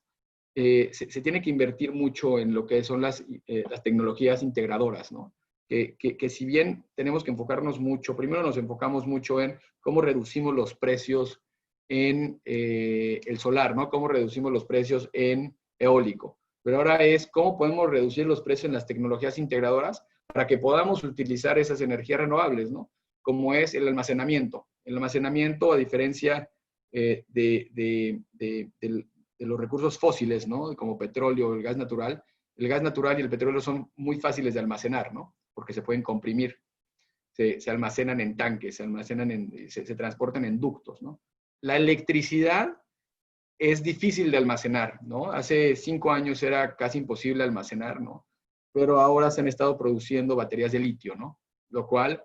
se tiene que invertir mucho en lo que son las tecnologías integradoras, ¿no? Que si bien tenemos que enfocarnos mucho, primero nos enfocamos mucho en cómo reducimos los precios en el solar, ¿no? Cómo reducimos los precios en eólico. Pero ahora es cómo podemos reducir los precios en las tecnologías integradoras para que podamos utilizar esas energías renovables, ¿no? Como es el almacenamiento. El almacenamiento, a diferencia de los recursos fósiles, ¿no? Como petróleo o el gas natural y el petróleo son muy fáciles de almacenar, ¿no? Porque se pueden comprimir, se almacenan en tanques, se transportan en ductos, ¿no? La electricidad es difícil de almacenar, ¿no? Hace 5 años era casi imposible almacenar, ¿no? Pero ahora se han estado produciendo baterías de litio, ¿no? Lo cual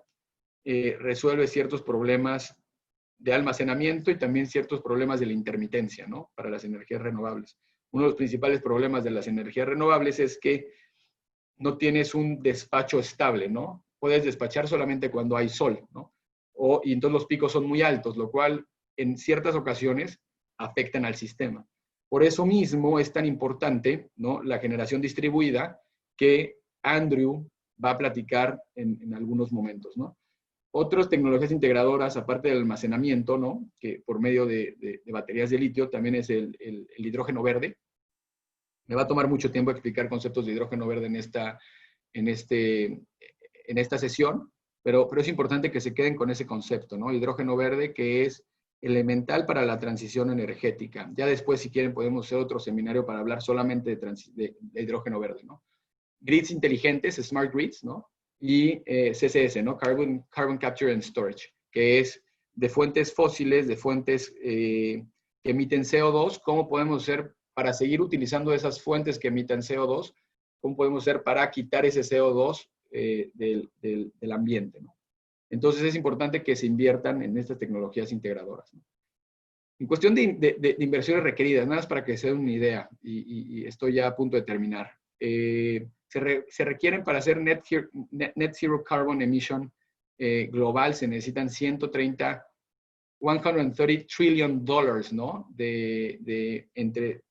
resuelve ciertos problemas de almacenamiento y también ciertos problemas de la intermitencia, ¿no? Para las energías renovables. Uno de los principales problemas de las energías renovables es que no tienes un despacho estable, ¿no? Puedes despachar solamente cuando hay sol, ¿no? Y entonces los picos son muy altos, lo cual en ciertas ocasiones afectan al sistema. Por eso mismo es tan importante, ¿no?, la generación distribuida que Andrew va a platicar en algunos momentos, ¿no? Otras tecnologías integradoras, aparte del almacenamiento, ¿no?, que por medio de baterías de litio, también es el hidrógeno verde. Me va a tomar mucho tiempo explicar conceptos de hidrógeno verde en esta sesión, pero es importante que se queden con ese concepto, ¿no? Hidrógeno verde, que es elemental para la transición energética. Ya después, si quieren, podemos hacer otro seminario para hablar solamente de hidrógeno verde, ¿no? Grids inteligentes, smart grids, ¿no? Y CCS, ¿no? Carbon Capture and Storage, que es de fuentes fósiles, de fuentes que emiten CO2, ¿cómo podemos hacer para seguir utilizando esas fuentes que emiten CO2? ¿Cómo podemos hacer para quitar ese CO2 del ambiente, ¿no? Entonces es importante que se inviertan en estas tecnologías integradoras, ¿no? En cuestión de inversiones requeridas, nada más para que se den una idea, y estoy ya a punto de terminar. Se requieren para hacer net zero carbon emission global, se necesitan 130 trillion dollars, ¿no? Entre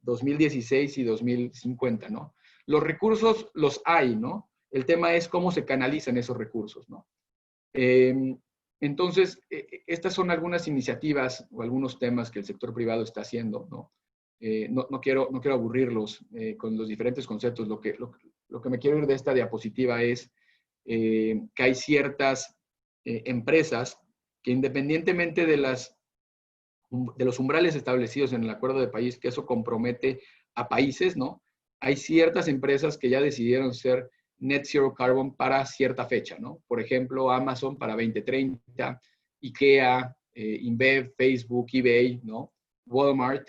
2016 y 2050, ¿no? Los recursos los hay, ¿no? El tema es cómo se canalizan esos recursos, ¿no? Entonces, estas son algunas iniciativas o algunos temas que el sector privado está haciendo, ¿no? No quiero aburrirlos con los diferentes conceptos. Lo que me quiero ir de esta diapositiva es que hay ciertas empresas que, independientemente de los umbrales establecidos en el Acuerdo de París, que eso compromete a países, ¿no? Hay ciertas empresas que ya decidieron ser net zero carbon para cierta fecha, ¿no? Por ejemplo, Amazon para 2030, IKEA, InBev, Facebook, eBay, ¿no? Walmart.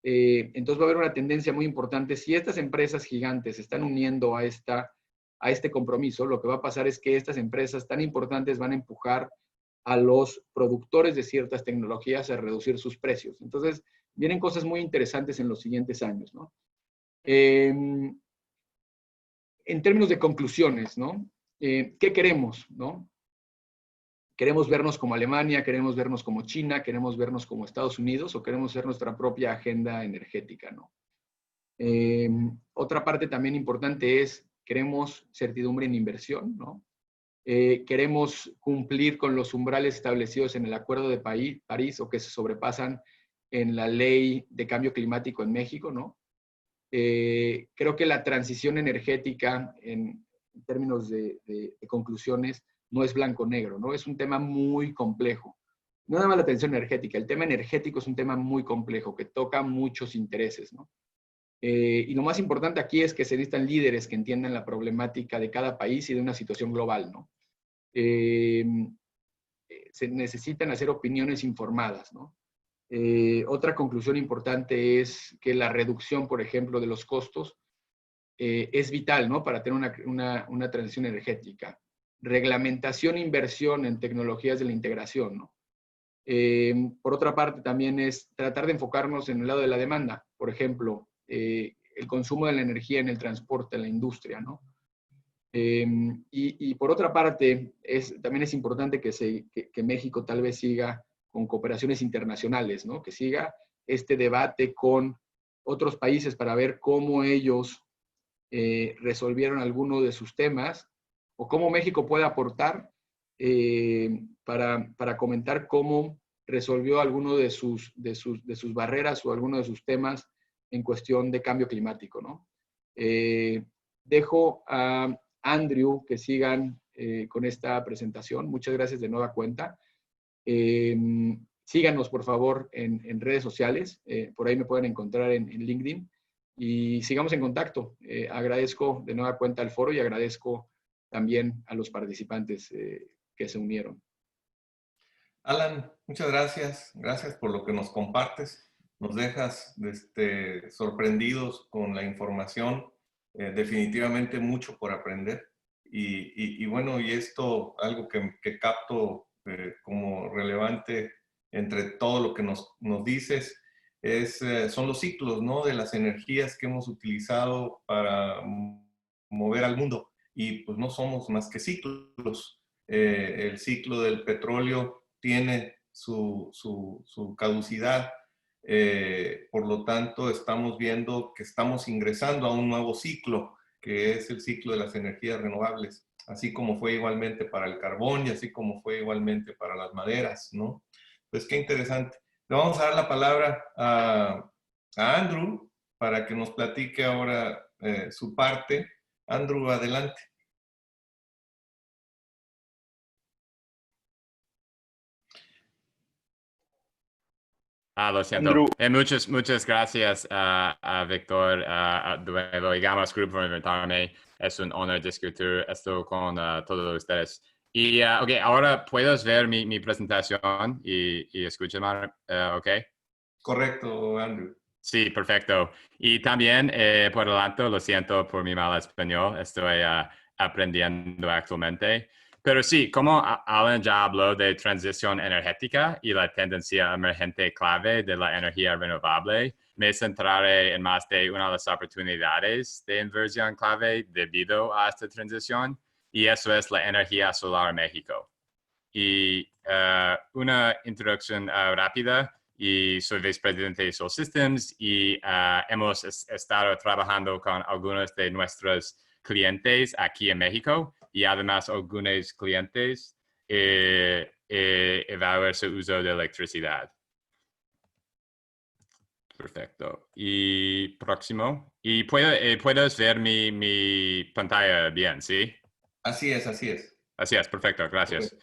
Entonces va a haber una tendencia muy importante. Si estas empresas gigantes se están uniendo a este compromiso, lo que va a pasar es que estas empresas tan importantes van a empujar a los productores de ciertas tecnologías a reducir sus precios. Entonces, vienen cosas muy interesantes en los siguientes años, ¿no? En términos de conclusiones, ¿no? ¿Qué queremos, no? ¿Queremos vernos como Alemania? ¿Queremos vernos como China? ¿Queremos vernos como Estados Unidos? ¿O queremos ser nuestra propia agenda energética, no? Otra parte también importante es, queremos certidumbre en inversión, ¿no? Queremos cumplir con los umbrales establecidos en el Acuerdo de París o que se sobrepasan en la Ley de Cambio Climático en México, ¿no? Creo que la transición energética en términos de conclusiones no es blanco-negro, ¿no? Es un tema muy complejo. No nada más la transición energética, el tema energético es un tema muy complejo que toca muchos intereses, ¿no? Y lo más importante aquí es que se necesitan líderes que entiendan la problemática de cada país y de una situación global, ¿no? Se necesitan hacer opiniones informadas, ¿no? Otra conclusión importante es que la reducción, por ejemplo, de los costos es vital, ¿no? Para tener una transición energética. Reglamentación e inversión en tecnologías de la integración, ¿no? Por otra parte, también es tratar de enfocarnos en el lado de la demanda. Por ejemplo, el consumo de la energía en el transporte, en la industria, ¿no? Y por otra parte, también es importante que México tal vez siga con cooperaciones internacionales, ¿no? Que siga este debate con otros países para ver cómo ellos resolvieron alguno de sus temas o cómo México puede aportar para comentar cómo resolvió alguno de sus barreras o alguno de sus temas en cuestión de cambio climático, ¿no? Dejo a Andrew que sigan con esta presentación. Muchas gracias de nueva cuenta. Síganos, por favor, en redes sociales. Por ahí me pueden encontrar en LinkedIn. Y sigamos en contacto. Agradezco de nueva cuenta al foro y agradezco también a los participantes que se unieron. Alan, muchas gracias. Gracias por lo que nos compartes. Nos dejas sorprendidos con la información. Definitivamente mucho por aprender. Y bueno, y esto, algo que capto como relevante entre todo lo que nos dices, son los ciclos, ¿no? De las energías que hemos utilizado para mover al mundo. Y pues no somos más que ciclos. El ciclo del petróleo tiene su caducidad. Por lo tanto, estamos viendo que estamos ingresando a un nuevo ciclo, que es el ciclo de las energías renovables, así como fue igualmente para el carbón y así como fue igualmente para las maderas, ¿no? Pues qué interesante. Le vamos a dar la palabra a Andrew para que nos platique ahora su parte. Andrew, adelante. Lo siento. Andrew. Muchas gracias a Víctor, de nuevo, y Gamma Group por invitarme. Es un honor discutir esto con todos ustedes. Y, ok, ahora puedes ver mi presentación y escúchame, ok. Correcto, Andrew. Sí, perfecto. Y también, por adelanto, lo siento por mi mal español, estoy aprendiendo actualmente. Pero sí, como Alan ya habló de transición energética y la tendencia emergente clave de la energía renovable, me centraré en más de una de las oportunidades de inversión clave debido a esta transición, y eso es la energía solar en México. Y una introducción rápida. Y soy vicepresidente de Sol Systems y hemos estado trabajando con algunos de nuestros clientes aquí en México y además algunos clientes evaluar su uso de electricidad. Perfecto. Y próximo. Y puedes ver mi pantalla bien, ¿sí? Así es, así es. Así es, perfecto, gracias.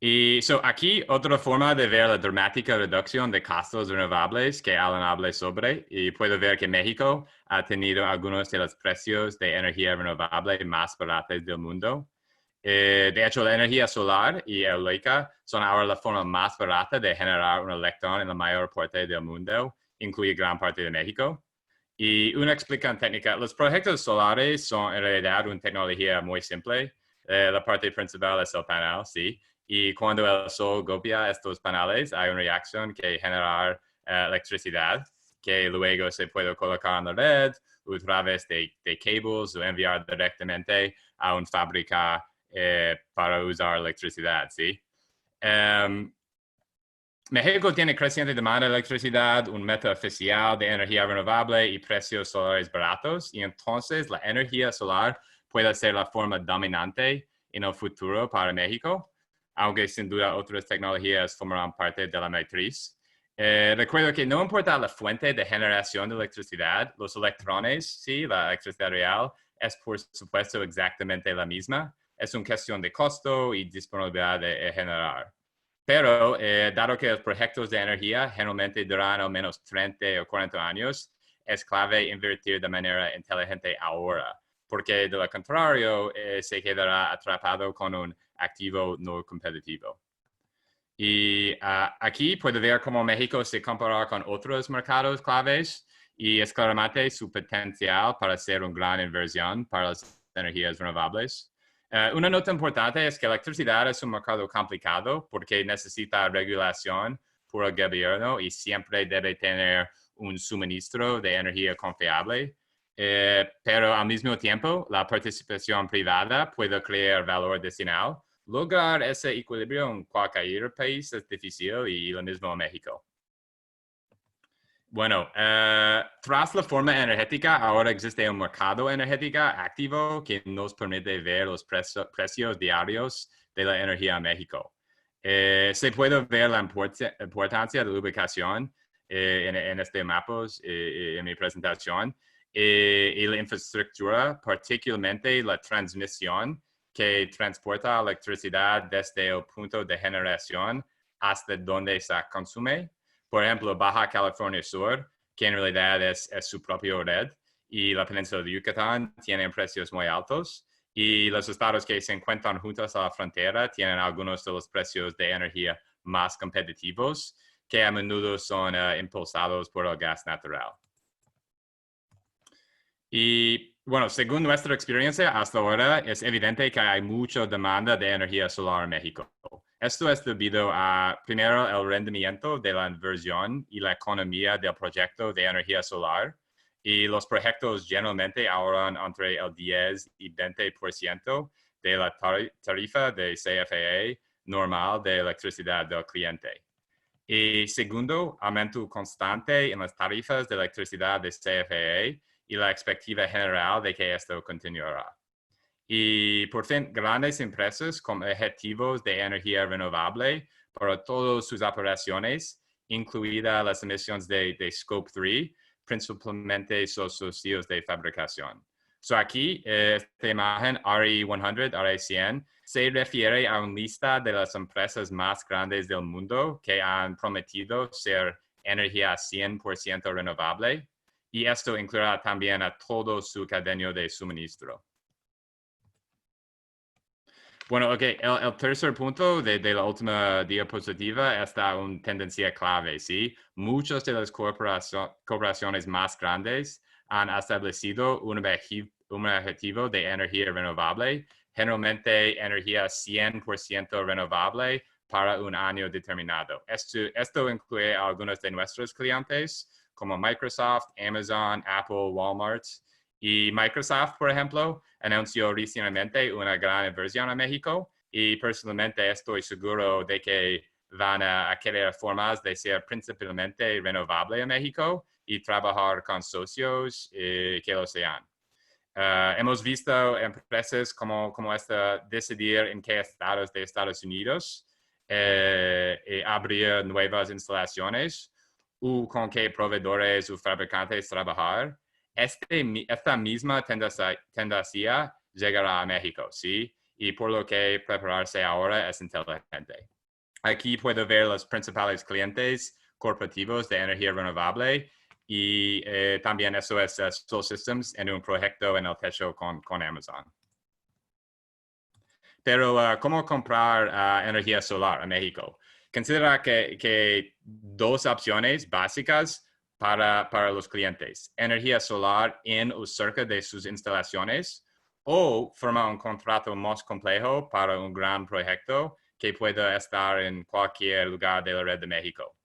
Y aquí otra forma de ver la dramática reducción de costos renovables que Alan habla sobre, y puedo ver que México ha tenido algunos de los precios de energía renovable más baratos del mundo. De hecho, la energía solar y eólica son ahora la forma más barata de generar un electrón en la mayor parte del mundo, incluye gran parte de México. Y una explicación técnica, los proyectos solares son en realidad una tecnología muy simple. La parte principal es el panel, sí. Y cuando el sol golpea estos paneles, hay una reacción que genera electricidad que luego se puede colocar en la red a través de cables o enviar directamente a una fábrica para usar electricidad, ¿sí? México tiene creciente demanda de electricidad, un método oficial de energía renovable y precios solares baratos, y entonces la energía solar puede ser la forma dominante en el futuro para México, aunque sin duda otras tecnologías formarán parte de la matriz. Recuerdo que no importa la fuente de generación de electricidad, los electrones, sí, la electricidad real, es por supuesto exactamente la misma. Es una cuestión de costo y disponibilidad de generar. Pero, dado que los proyectos de energía generalmente duran al menos 30 o 40 años, es clave invertir de manera inteligente ahora, porque de lo contrario se quedará atrapado con un activo no competitivo. Y aquí puede ver cómo México se compara con otros mercados claves y es claramente su potencial para ser una gran inversión para las energías renovables. Una nota importante es que la electricidad es un mercado complicado porque necesita regulación por el gobierno y siempre debe tener un suministro de energía confiable. Pero al mismo tiempo, la participación privada puede crear valor adicional. Lograr ese equilibrio en cualquier país es difícil y lo mismo en México. Bueno, tras la forma energética, ahora existe un mercado energético activo que nos permite ver los precios diarios de la energía en México. Se puede ver la importancia de la ubicación en este mapa, en mi presentación, y la infraestructura, particularmente la transmisión que transporta electricidad desde el punto de generación hasta donde se consume. Por ejemplo, Baja California Sur, que en realidad es su propia red, y la península de Yucatán tienen precios muy altos, y los estados que se encuentran juntos a la frontera tienen algunos de los precios de energía más competitivos, que a menudo son impulsados por el gas natural. Y bueno, según nuestra experiencia hasta ahora, es evidente que hay mucha demanda de energía solar en México. Esto es debido a, primero, el rendimiento de la inversión y la economía del proyecto de energía solar. Y los proyectos generalmente ahorran entre el 10 y 20% de la tarifa de CFE normal de electricidad del cliente. Y segundo, aumento constante en las tarifas de electricidad de CFE y la expectativa general de que esto continuará. Y por fin, grandes empresas con objetivos de energía renovable para todas sus operaciones, incluidas las emisiones de Scope 3, principalmente sus socios de fabricación. So aquí, esta imagen, RE100, RE100, se refiere a una lista de las empresas más grandes del mundo que han prometido ser energía 100% renovable, y esto incluirá también a todo su cadena de suministro. Bueno, ok, el tercer punto de la última diapositiva está una tendencia clave, ¿sí? Muchas de las corporaciones más grandes han establecido un objetivo de energía renovable, generalmente energía 100% renovable para un año determinado. Esto incluye a algunos de nuestros clientes, como Microsoft, Amazon, Apple, Walmart. Y Microsoft, por ejemplo, anunció recientemente una gran inversión a México, y personalmente estoy seguro de que van a querer formas de ser principalmente renovable en México y trabajar con socios que lo sean. Hemos visto empresas como esta decidir en qué estados de Estados Unidos abrir nuevas instalaciones o con qué proveedores o fabricantes trabajar. Esta misma tendencia llegará a México, ¿sí? Y por lo que prepararse ahora es inteligente. Aquí puedo ver los principales clientes corporativos de energía renovable, y también eso es Sol Systems en un proyecto en el techo con Amazon. Pero, ¿cómo comprar energía solar en México? Considera que dos opciones básicas para los clientes: energía solar en o cerca de sus instalaciones, o formar un contrato más complejo para un gran proyecto que pueda estar en cualquier lugar de la red de México.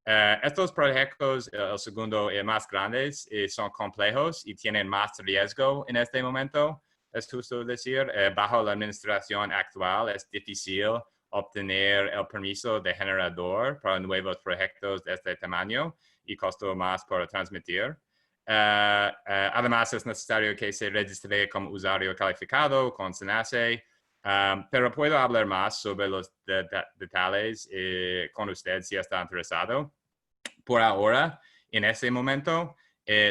Estos proyectos, el segundo y más grandes, son complejos y tienen más riesgo en este momento. Es justo decir, bajo la administración actual es difícil obtener el permiso de generador para nuevos proyectos de este tamaño y costo más para transmitir. Además, es necesario que se registre como usuario calificado con SENACE, pero puedo hablar más sobre los detalles con usted si está interesado. Por ahora, en este momento,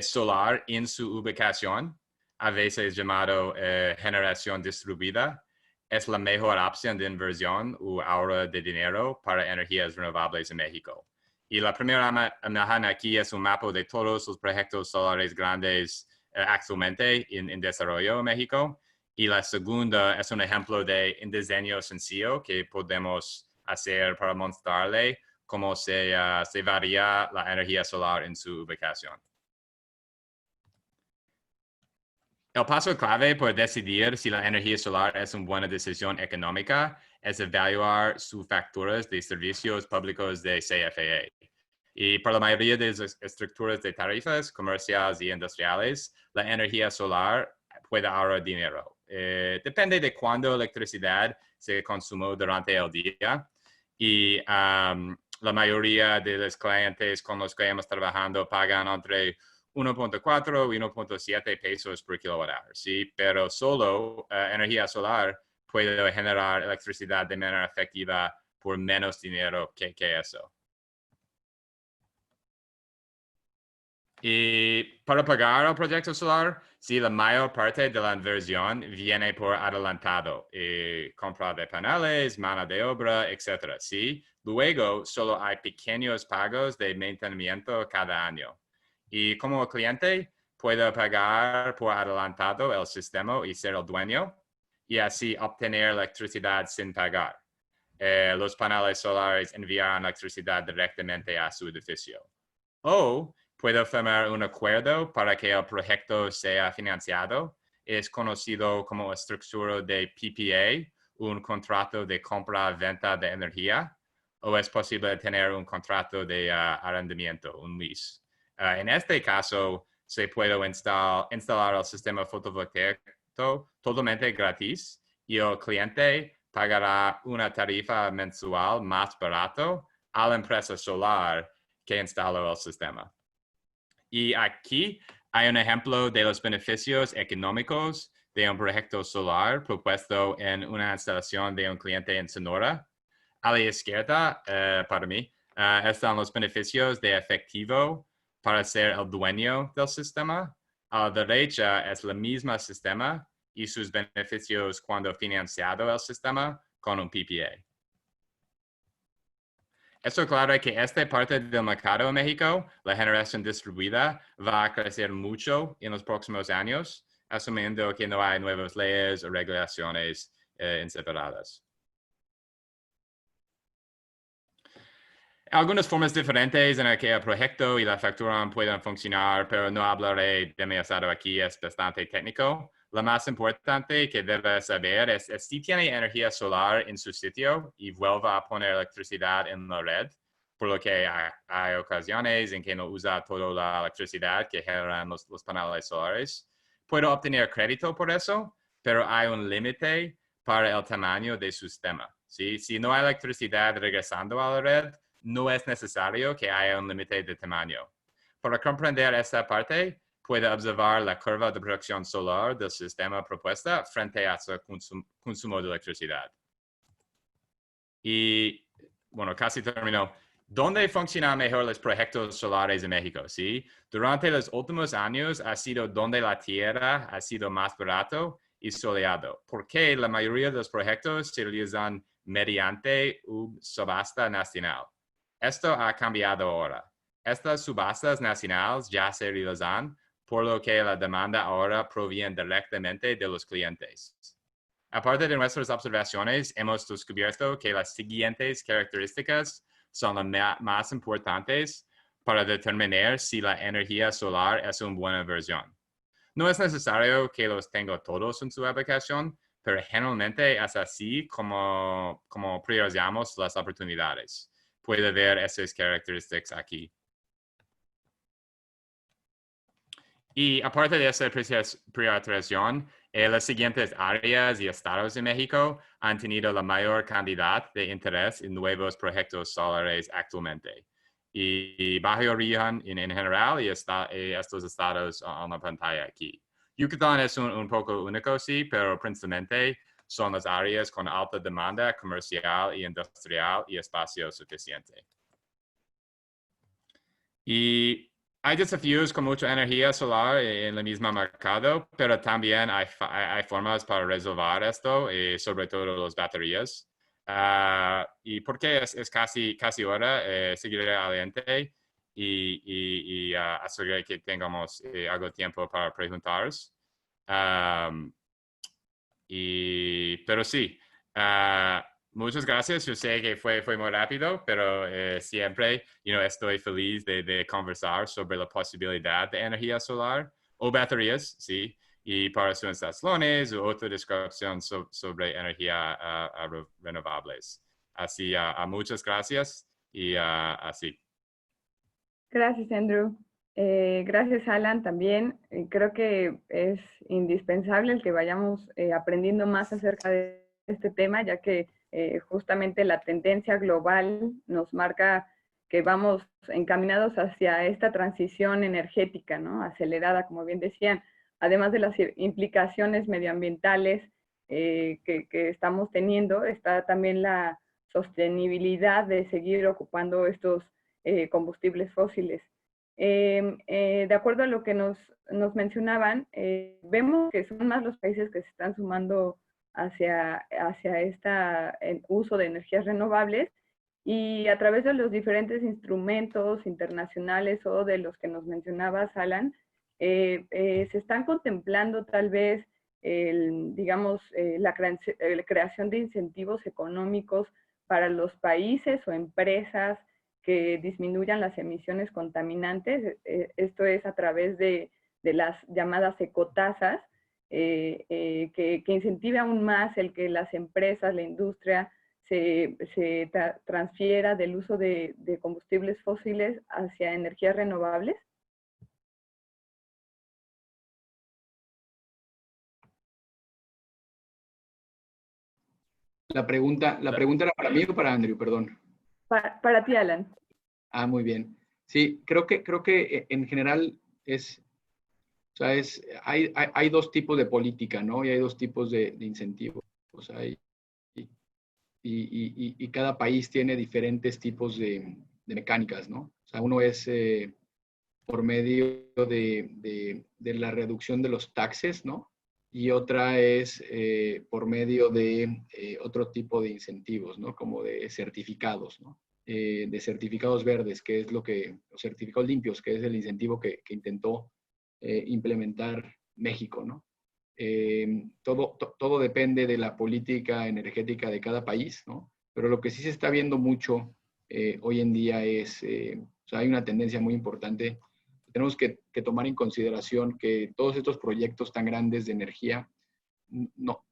solar en su ubicación, a veces llamado generación distribuida, es la mejor opción de inversión o ahorro de dinero para energías renovables en México. Y la primera imagen aquí es un mapa de todos los proyectos solares grandes actualmente en desarrollo en México. Y la segunda es un ejemplo de un diseño sencillo que podemos hacer para mostrarle cómo se varía la energía solar en su ubicación. El paso clave para decidir si la energía solar es una buena decisión económica es evaluar sus facturas de servicios públicos de CFE. Y para la mayoría de las estructuras de tarifas comerciales y industriales, la energía solar puede ahorrar dinero. Depende de cuándo electricidad se consumió durante el día, y la mayoría de los clientes con los que hemos trabajado pagan entre 1.4 y 1.7 pesos por kilowatt-hora, ¿sí? Pero solo energía solar puede generar electricidad de manera efectiva por menos dinero que eso. Y para pagar el proyecto solar, sí, la mayor parte de la inversión viene por adelantado, compra de paneles, mano de obra, etc. ¿Sí? Luego, solo hay pequeños pagos de mantenimiento cada año. Y como cliente, puede pagar por adelantado el sistema y ser el dueño, y así obtener electricidad sin pagar. Los paneles solares enviarán electricidad directamente a su edificio. O puede firmar un acuerdo para que el proyecto sea financiado. Es conocido como estructura de PPA, un contrato de compra-venta de energía, o es posible tener un contrato de arrendamiento, un lease. En este caso, se puede instalar el sistema fotovoltaico totalmente gratis y el cliente pagará una tarifa mensual más barato a la empresa solar que instaló el sistema. Y aquí hay un ejemplo de los beneficios económicos de un proyecto solar propuesto en una instalación de un cliente en Sonora. A la izquierda, para mí, están los beneficios de efectivo para ser el dueño del sistema. A la derecha es el mismo sistema y sus beneficios cuando financiado el sistema con un PPA. Esto aclara que esta parte del mercado en México, la generación distribuida, va a crecer mucho en los próximos años, asumiendo que no hay nuevas leyes o regulaciones inseparadas. Algunas formas diferentes en las que el proyecto y la factura pueden funcionar, pero no hablaré demasiado aquí, es bastante técnico. Lo más importante que debes saber es si tiene energía solar en su sitio y vuelve a poner electricidad en la red, por lo que hay ocasiones en que no usa toda la electricidad que generan los paneles solares. Puede obtener crédito por eso, pero hay un límite para el tamaño de su sistema. ¿Sí? Si no hay electricidad regresando a la red, no es necesario que haya un límite de tamaño. Para comprender esta parte, puede observar la curva de producción solar del sistema propuesta frente a su consumo de electricidad. Y, bueno, casi terminó. ¿Dónde funcionan mejor los proyectos solares en México? ¿Sí? Durante los últimos años ha sido donde la tierra ha sido más barato y soleado, porque la mayoría de los proyectos se realizan mediante una subasta nacional. Esto ha cambiado ahora. Estas subastas nacionales ya se realizan, por lo que la demanda ahora proviene directamente de los clientes. Aparte de nuestras observaciones, hemos descubierto que las siguientes características son las más importantes para determinar si la energía solar es una buena inversión. No es necesario que los tenga todos en su aplicación, pero generalmente es así como priorizamos las oportunidades. Puede ver esas características aquí. Y aparte de esa priorización, las siguientes áreas y estados de México han tenido la mayor cantidad de interés en nuevos proyectos solares actualmente. Y Baja Región en general y estos estados en la pantalla aquí. Yucatán es un poco único, sí, pero principalmente son las áreas con alta demanda comercial y industrial y espacio suficiente. Y hay desafíos con mucha energía solar en el mismo mercado, pero también hay formas para resolver esto, sobre todo las baterías. Y porque es casi hora, seguiré adelante y asegurar que tengamos algo de tiempo para preguntas. Pero sí, muchas gracias. Yo sé que fue muy rápido, pero siempre estoy feliz de conversar sobre la posibilidad de energía solar o baterías, sí, y para sus instalaciones u otra descripción sobre energía renovables. Así, muchas gracias y así. Gracias, Andrew. Gracias, Alan, también. Creo que es indispensable el que vayamos aprendiendo más acerca de este tema, ya que justamente la tendencia global nos marca que vamos encaminados hacia esta transición energética, ¿no? Acelerada, como bien decían, además de las implicaciones medioambientales que estamos teniendo, está también la sostenibilidad de seguir ocupando estos combustibles fósiles. De acuerdo a lo que nos mencionaban, vemos que son más los países que se están sumando hacia este uso de energías renovables y a través de los diferentes instrumentos internacionales o de los que nos mencionabas, Alan, se están contemplando tal vez, la creación de incentivos económicos para los países o empresas que disminuyan las emisiones contaminantes. Esto es a través de las llamadas ecotasas, que incentive aún más el que las empresas, la industria, se transfiera del uso de combustibles fósiles hacia energías renovables. La pregunta era para mí o para Andrew, perdón. Para ti, Alan. Ah, muy bien. Sí, creo que en general o sea, hay dos tipos de política, ¿no? Y hay dos tipos de incentivos. O sea, y cada país tiene diferentes tipos de mecánicas, ¿no? O sea, uno es por medio de la reducción de los taxes, ¿no? Y otra es por medio de otro tipo de incentivos, ¿no? Como de certificados, ¿no? De certificados verdes, que es los certificados limpios, que es el incentivo que intentó implementar México, ¿no? Todo depende de la política energética de cada país, ¿no? Pero lo que sí se está viendo mucho hoy en día es, o sea, hay una tendencia muy importante. Tenemos que tomar en consideración que todos estos proyectos tan grandes de energía no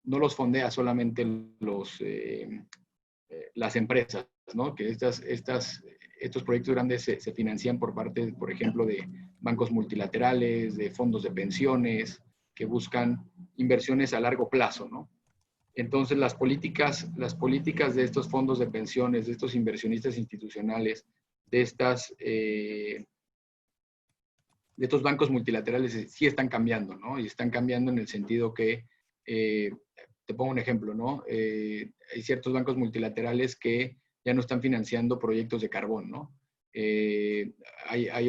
los fondea solamente las empresas, ¿no? Que estos proyectos grandes se financian por parte, por ejemplo, de bancos multilaterales, de fondos de pensiones, que buscan inversiones a largo plazo, ¿no? Entonces, las políticas de estos fondos de pensiones, de estos inversionistas institucionales, de estos bancos multilaterales sí están cambiando, ¿no? Y están cambiando en el sentido que, te pongo un ejemplo, ¿no? Hay ciertos bancos multilaterales que ya no están financiando proyectos de carbón, ¿no? Hay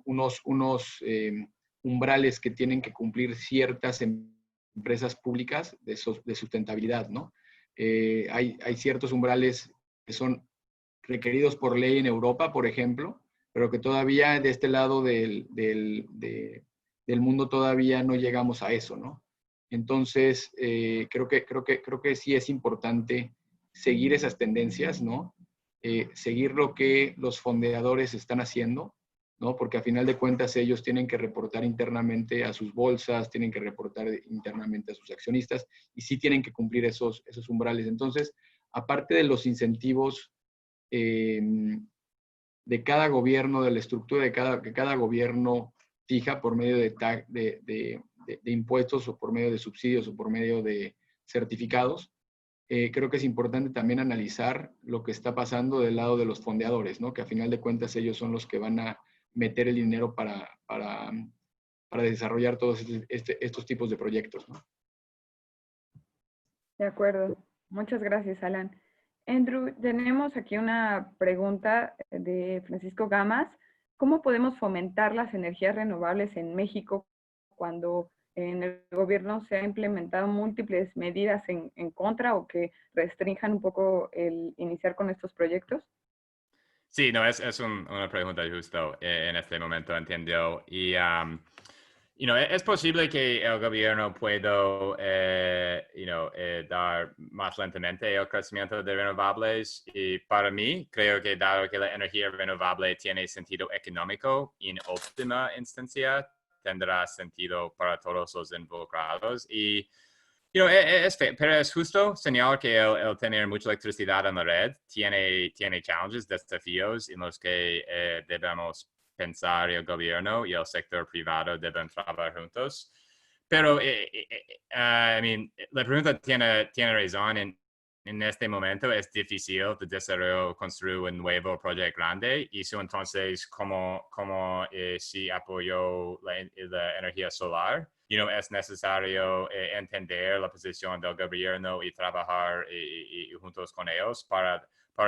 unos umbrales que tienen que cumplir ciertas empresas públicas de sustentabilidad, ¿no? Hay ciertos umbrales que son requeridos por ley en Europa, por ejemplo, pero que todavía de este lado del mundo todavía no llegamos a eso, ¿no? Entonces, creo que sí es importante seguir esas tendencias, ¿no? Seguir lo que los fondeadores están haciendo, ¿no? Porque a final de cuentas ellos tienen que reportar internamente a sus bolsas, tienen que reportar internamente a sus accionistas y sí tienen que cumplir esos umbrales. Entonces, aparte de los incentivos de cada gobierno, de la estructura que cada gobierno fija por medio de impuestos o por medio de subsidios o por medio de certificados, creo que es importante también analizar lo que está pasando del lado de los fondeadores, ¿no? Que a final de cuentas ellos son los que van a meter el dinero para desarrollar todos estos tipos de proyectos, ¿no? De acuerdo. Muchas gracias, Alan. Andrew, tenemos aquí una pregunta de Francisco Gamas. ¿Cómo podemos fomentar las energías renovables en México cuando en el gobierno se han implementado múltiples medidas en contra o que restrinjan un poco el iniciar con estos proyectos? Sí, no, es una pregunta justo en este momento, entiendo. Y, es posible que el gobierno pueda, dar más lentamente el crecimiento de renovables. Y para mí, creo que dado que la energía renovable tiene sentido económico, en última instancia, tendrá sentido para todos los involucrados. Y pero es justo señalar que el tener mucha electricidad en la red tiene challenges, desafíos en los que debemos pensar el gobierno y el sector privado deben trabajar juntos. Pero, la pregunta tiene razón. En este momento es difícil de desarrollar, construir un nuevo proyecto grande y entonces como si apoyó la energía solar. Es necesario entender la posición del gobierno y trabajar y juntos con ellos para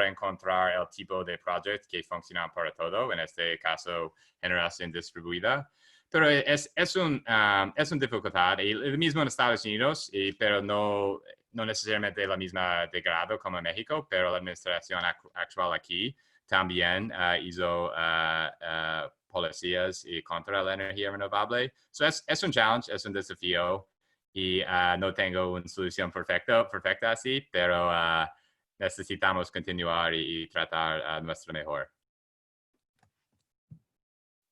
encontrar el tipo de proyecto que funciona para todo, en este caso, generación distribuida. Pero es una dificultad, y lo mismo en Estados Unidos, pero no necesariamente la misma de grado como en México, pero la administración actual aquí también hizo policías y contra la energía renovable. Es un challenge, es un desafío y no tengo una solución perfecta así, pero necesitamos continuar y tratar nuestro mejor.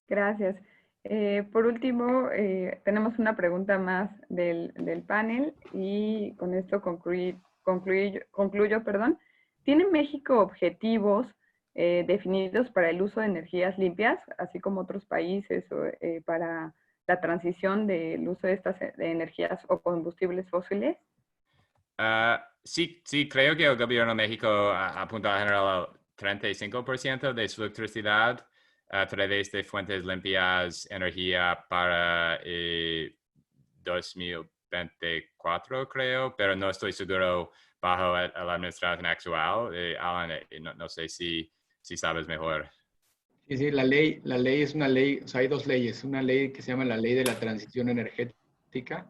Gracias. Por último, tenemos una pregunta más del panel y con esto concluyo. ¿Tiene México objetivos definidos para el uso de energías limpias, así como otros países, para la transición del uso de estas energías o combustibles fósiles? Sí, creo que el gobierno de México apunta a generar el 35% de su electricidad a través de fuentes limpias, energía para 2024, creo, pero no estoy seguro bajo la administración actual. Alan, no sé si sabes mejor. Sí, la ley es una ley, o sea, hay dos leyes, una ley que se llama la Ley de la Transición Energética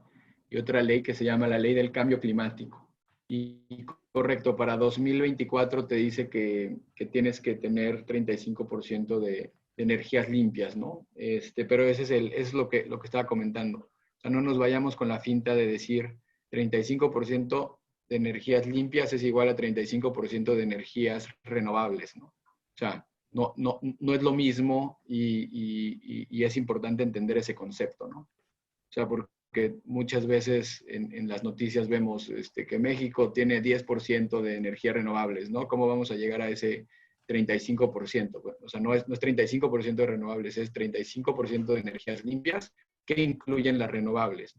y otra ley que se llama la Ley del Cambio Climático. Y correcto, para 2024 te dice que tienes que tener 35% de energías limpias, ¿no? Pero ese es lo que estaba comentando. O sea, no nos vayamos con la finta de decir 35% de energías limpias es igual a 35% de energías renovables, ¿no? O sea, no es lo mismo y es importante entender ese concepto, ¿no? O sea, porque muchas veces en las noticias vemos que México tiene 10% de energías renovables, ¿no? ¿Cómo vamos a llegar a ese 35%? Bueno, o sea, no es 35% de renovables, es 35% de energías limpias que incluyen las renovables.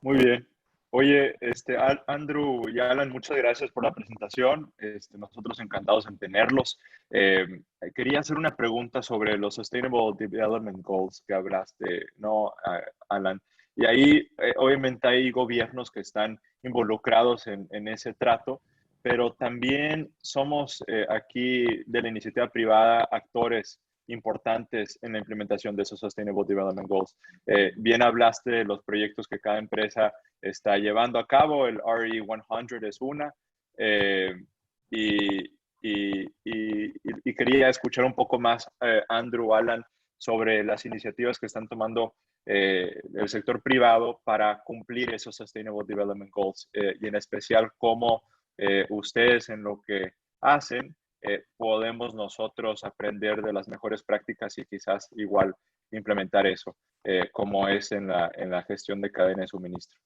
Muy bien. Oye, Andrew y Alan, muchas gracias por la presentación. Nosotros encantados en tenerlos. Quería hacer una pregunta sobre los Sustainable Development Goals que hablaste, ¿no, Alan? Y ahí, obviamente, hay gobiernos que están involucrados en ese trato, pero también somos aquí de la iniciativa privada actores importantes en la implementación de esos Sustainable Development Goals. Bien hablaste de los proyectos que cada empresa está llevando a cabo, el RE100 es una, y quería escuchar un poco más, Andrew, Alan, sobre las iniciativas que están tomando el sector privado para cumplir esos Sustainable Development Goals, y en especial cómo ustedes en lo que hacen podemos nosotros aprender de las mejores prácticas y quizás igual implementar eso, como es en la gestión de cadena de suministro.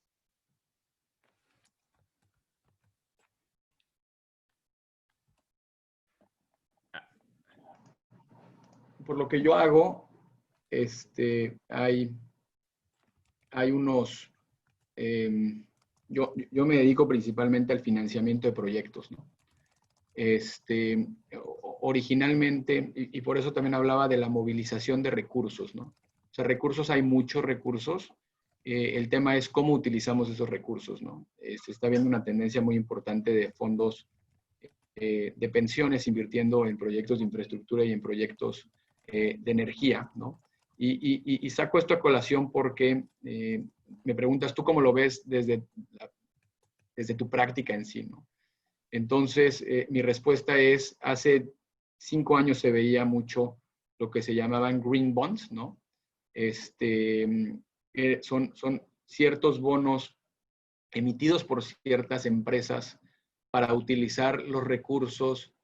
Por lo que yo hago, hay unos... yo me dedico principalmente al financiamiento de proyectos, ¿no? Originalmente, y por eso también hablaba de la movilización de recursos, ¿no? O sea, recursos, hay muchos recursos. El tema es cómo utilizamos esos recursos, ¿no? Se está viendo una tendencia muy importante de fondos de pensiones invirtiendo en proyectos de infraestructura y en proyectos de energía, ¿no? Y saco esto a colación porque me preguntas, ¿tú cómo lo ves desde tu práctica en sí, ¿no? Entonces, mi respuesta es, hace 5 años se veía mucho lo que se llamaban green bonds, ¿no? Son ciertos bonos emitidos por ciertas empresas para utilizar los recursos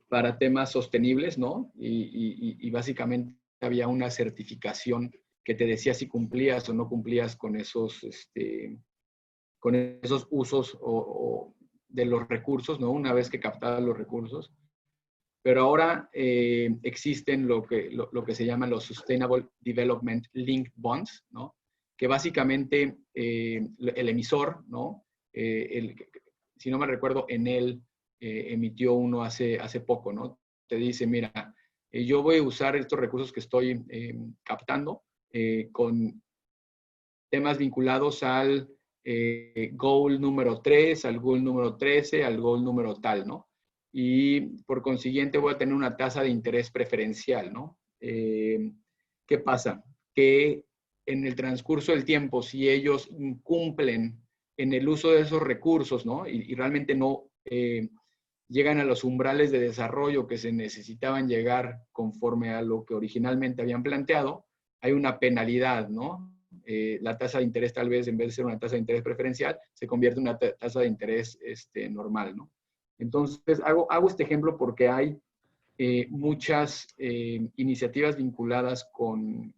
para temas sostenibles, ¿no? Y básicamente había una certificación que te decía si cumplías o no cumplías con esos usos de los recursos, ¿no? Una vez que captabas los recursos. Pero ahora existen lo que se llaman los Sustainable Development Linked Bonds, ¿no? Que básicamente el emisor, ¿no? Si no me recuerdo, Enel emitió uno hace poco, ¿no? Te dice, mira, yo voy a usar estos recursos que estoy captando con temas vinculados al goal número 3, al goal número 13, al goal número tal, ¿no? Y por consiguiente voy a tener una tasa de interés preferencial, ¿no? ¿Qué pasa? Que en el transcurso del tiempo, si ellos cumplen en el uso de esos recursos, ¿no? Y realmente no llegan a los umbrales de desarrollo que se necesitaban llegar conforme a lo que originalmente habían planteado, hay una penalidad, ¿no? La tasa de interés tal vez en vez de ser una tasa de interés preferencial, se convierte en una tasa de interés normal, ¿no? Entonces, hago este ejemplo porque hay muchas iniciativas vinculadas con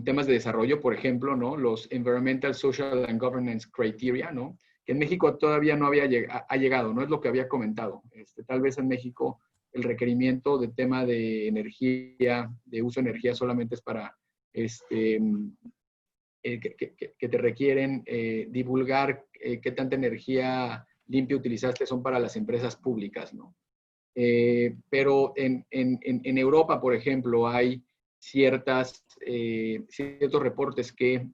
temas de desarrollo, por ejemplo, ¿no? Los Environmental, Social and Governance Criteria, ¿no? Que en México todavía no ha llegado, no es lo que había comentado. Tal vez en México el requerimiento de tema de energía, de uso de energía solamente es para que te requieren divulgar qué tanta energía limpia utilizaste son para las empresas públicas, ¿no? Pero en Europa, por ejemplo, hay ciertos reportes que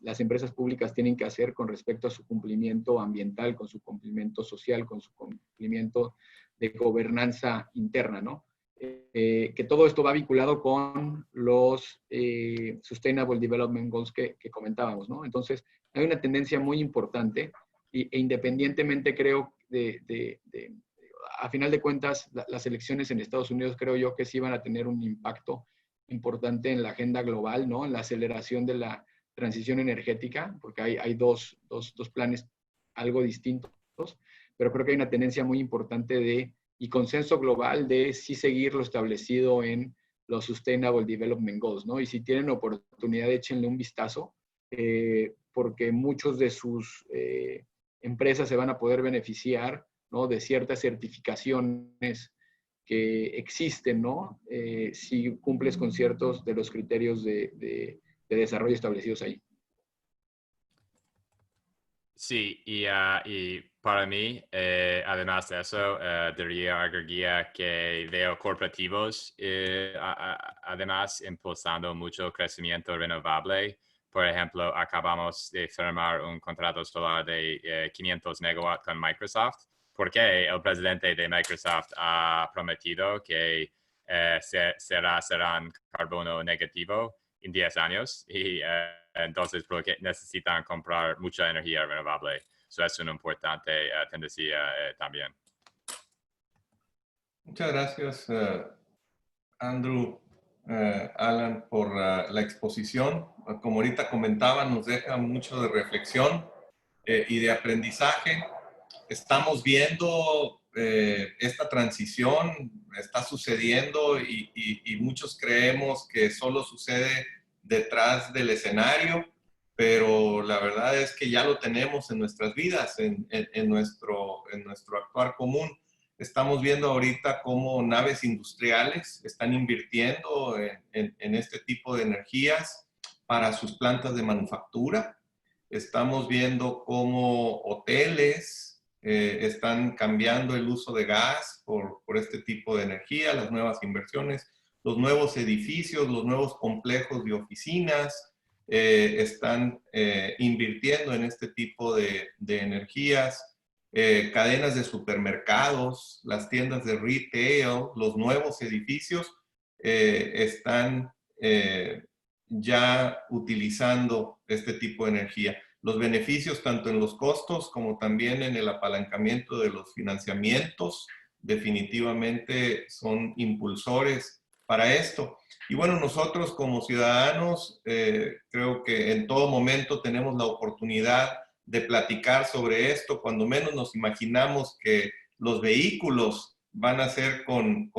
las empresas públicas tienen que hacer con respecto a su cumplimiento ambiental, con su cumplimiento social, con su cumplimiento de gobernanza interna, ¿no? Que todo esto va vinculado con los Sustainable Development Goals que comentábamos, ¿no? Entonces, hay una tendencia muy importante e independientemente, creo, a final de cuentas, las elecciones en Estados Unidos creo yo que sí van a tener un impacto importante en la agenda global, ¿no? En la aceleración de la transición energética, porque hay dos planes algo distintos, pero creo que hay una tendencia muy importante y consenso global de sí seguir lo establecido en los Sustainable Development Goals, ¿no? Y si tienen oportunidad, échenle un vistazo, porque muchos de sus empresas se van a poder beneficiar, ¿no? De ciertas certificaciones que existen, ¿no? Si cumples con ciertos de los criterios de desarrollo establecidos ahí. Sí, y para mí, además de eso, diría agregaría que veo corporativos, además, impulsando mucho crecimiento renovable. Por ejemplo, acabamos de firmar un contrato solar de 500 megawatts con Microsoft, porque el presidente de Microsoft ha prometido que serán carbono negativo en 10 años y entonces porque necesitan comprar mucha energía renovable. Eso es una importante tendencia también. Muchas gracias, Andrew, Alan, por la exposición. Como ahorita comentaba, nos deja mucho de reflexión y de aprendizaje. Estamos viendo esta transición, está sucediendo y muchos creemos que solo sucede detrás del escenario, pero la verdad es que ya lo tenemos en nuestras vidas, en nuestro actuar común. Estamos viendo ahorita cómo naves industriales están invirtiendo en este tipo de energías para sus plantas de manufactura. Estamos viendo cómo hoteles están cambiando el uso de gas por este tipo de energía, las nuevas inversiones, los nuevos edificios, los nuevos complejos de oficinas están invirtiendo en este tipo de energías. Cadenas de supermercados, las tiendas de retail, los nuevos edificios están ya utilizando este tipo de energía. Los beneficios tanto en los costos como también en el apalancamiento de los financiamientos definitivamente son impulsores para esto. Y bueno, nosotros como ciudadanos creo que en todo momento tenemos la oportunidad de platicar sobre esto, cuando menos nos imaginamos que los vehículos van a ser con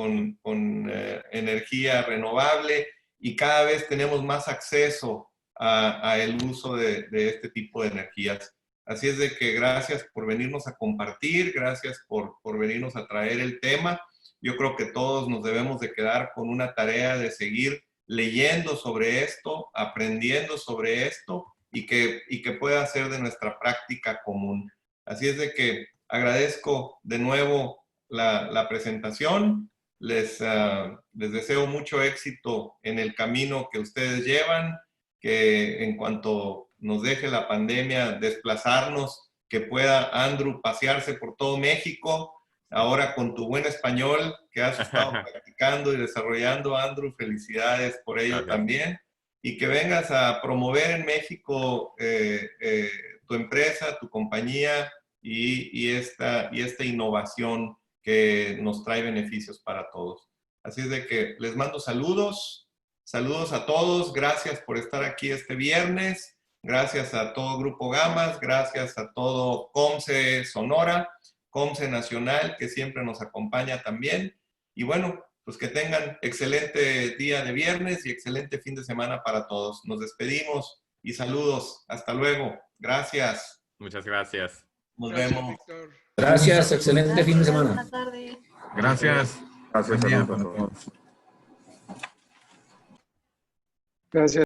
energía renovable y cada vez tenemos más acceso a el uso de este tipo de energías. Así es de que gracias por venirnos a compartir, gracias por venirnos a traer el tema. Yo creo que todos nos debemos de quedar con una tarea de seguir leyendo sobre esto, aprendiendo sobre esto y que pueda ser de nuestra práctica común. Así es de que agradezco de nuevo la presentación. Les deseo mucho éxito en el camino que ustedes llevan, que en cuanto nos deje la pandemia desplazarnos, que pueda Andrew pasearse por todo México, ahora con tu buen español que has estado practicando y desarrollando, Andrew, felicidades por ello también, y que vengas a promover en México tu empresa, tu compañía y esta innovación que nos trae beneficios para todos. Así es de que les mando saludos a todos, gracias por estar aquí este viernes, gracias a todo Grupo Gamas, gracias a todo COMCE Sonora, COMCE Nacional, que siempre nos acompaña también, y bueno, pues que tengan excelente día de viernes y excelente fin de semana para todos. Nos despedimos y saludos, hasta luego, gracias. Muchas gracias. Nos vemos. Víctor. Gracias, excelente fin de semana. Buenas tardes. Gracias. Gracias, Buen día saludos para a todos. todos. Gracias.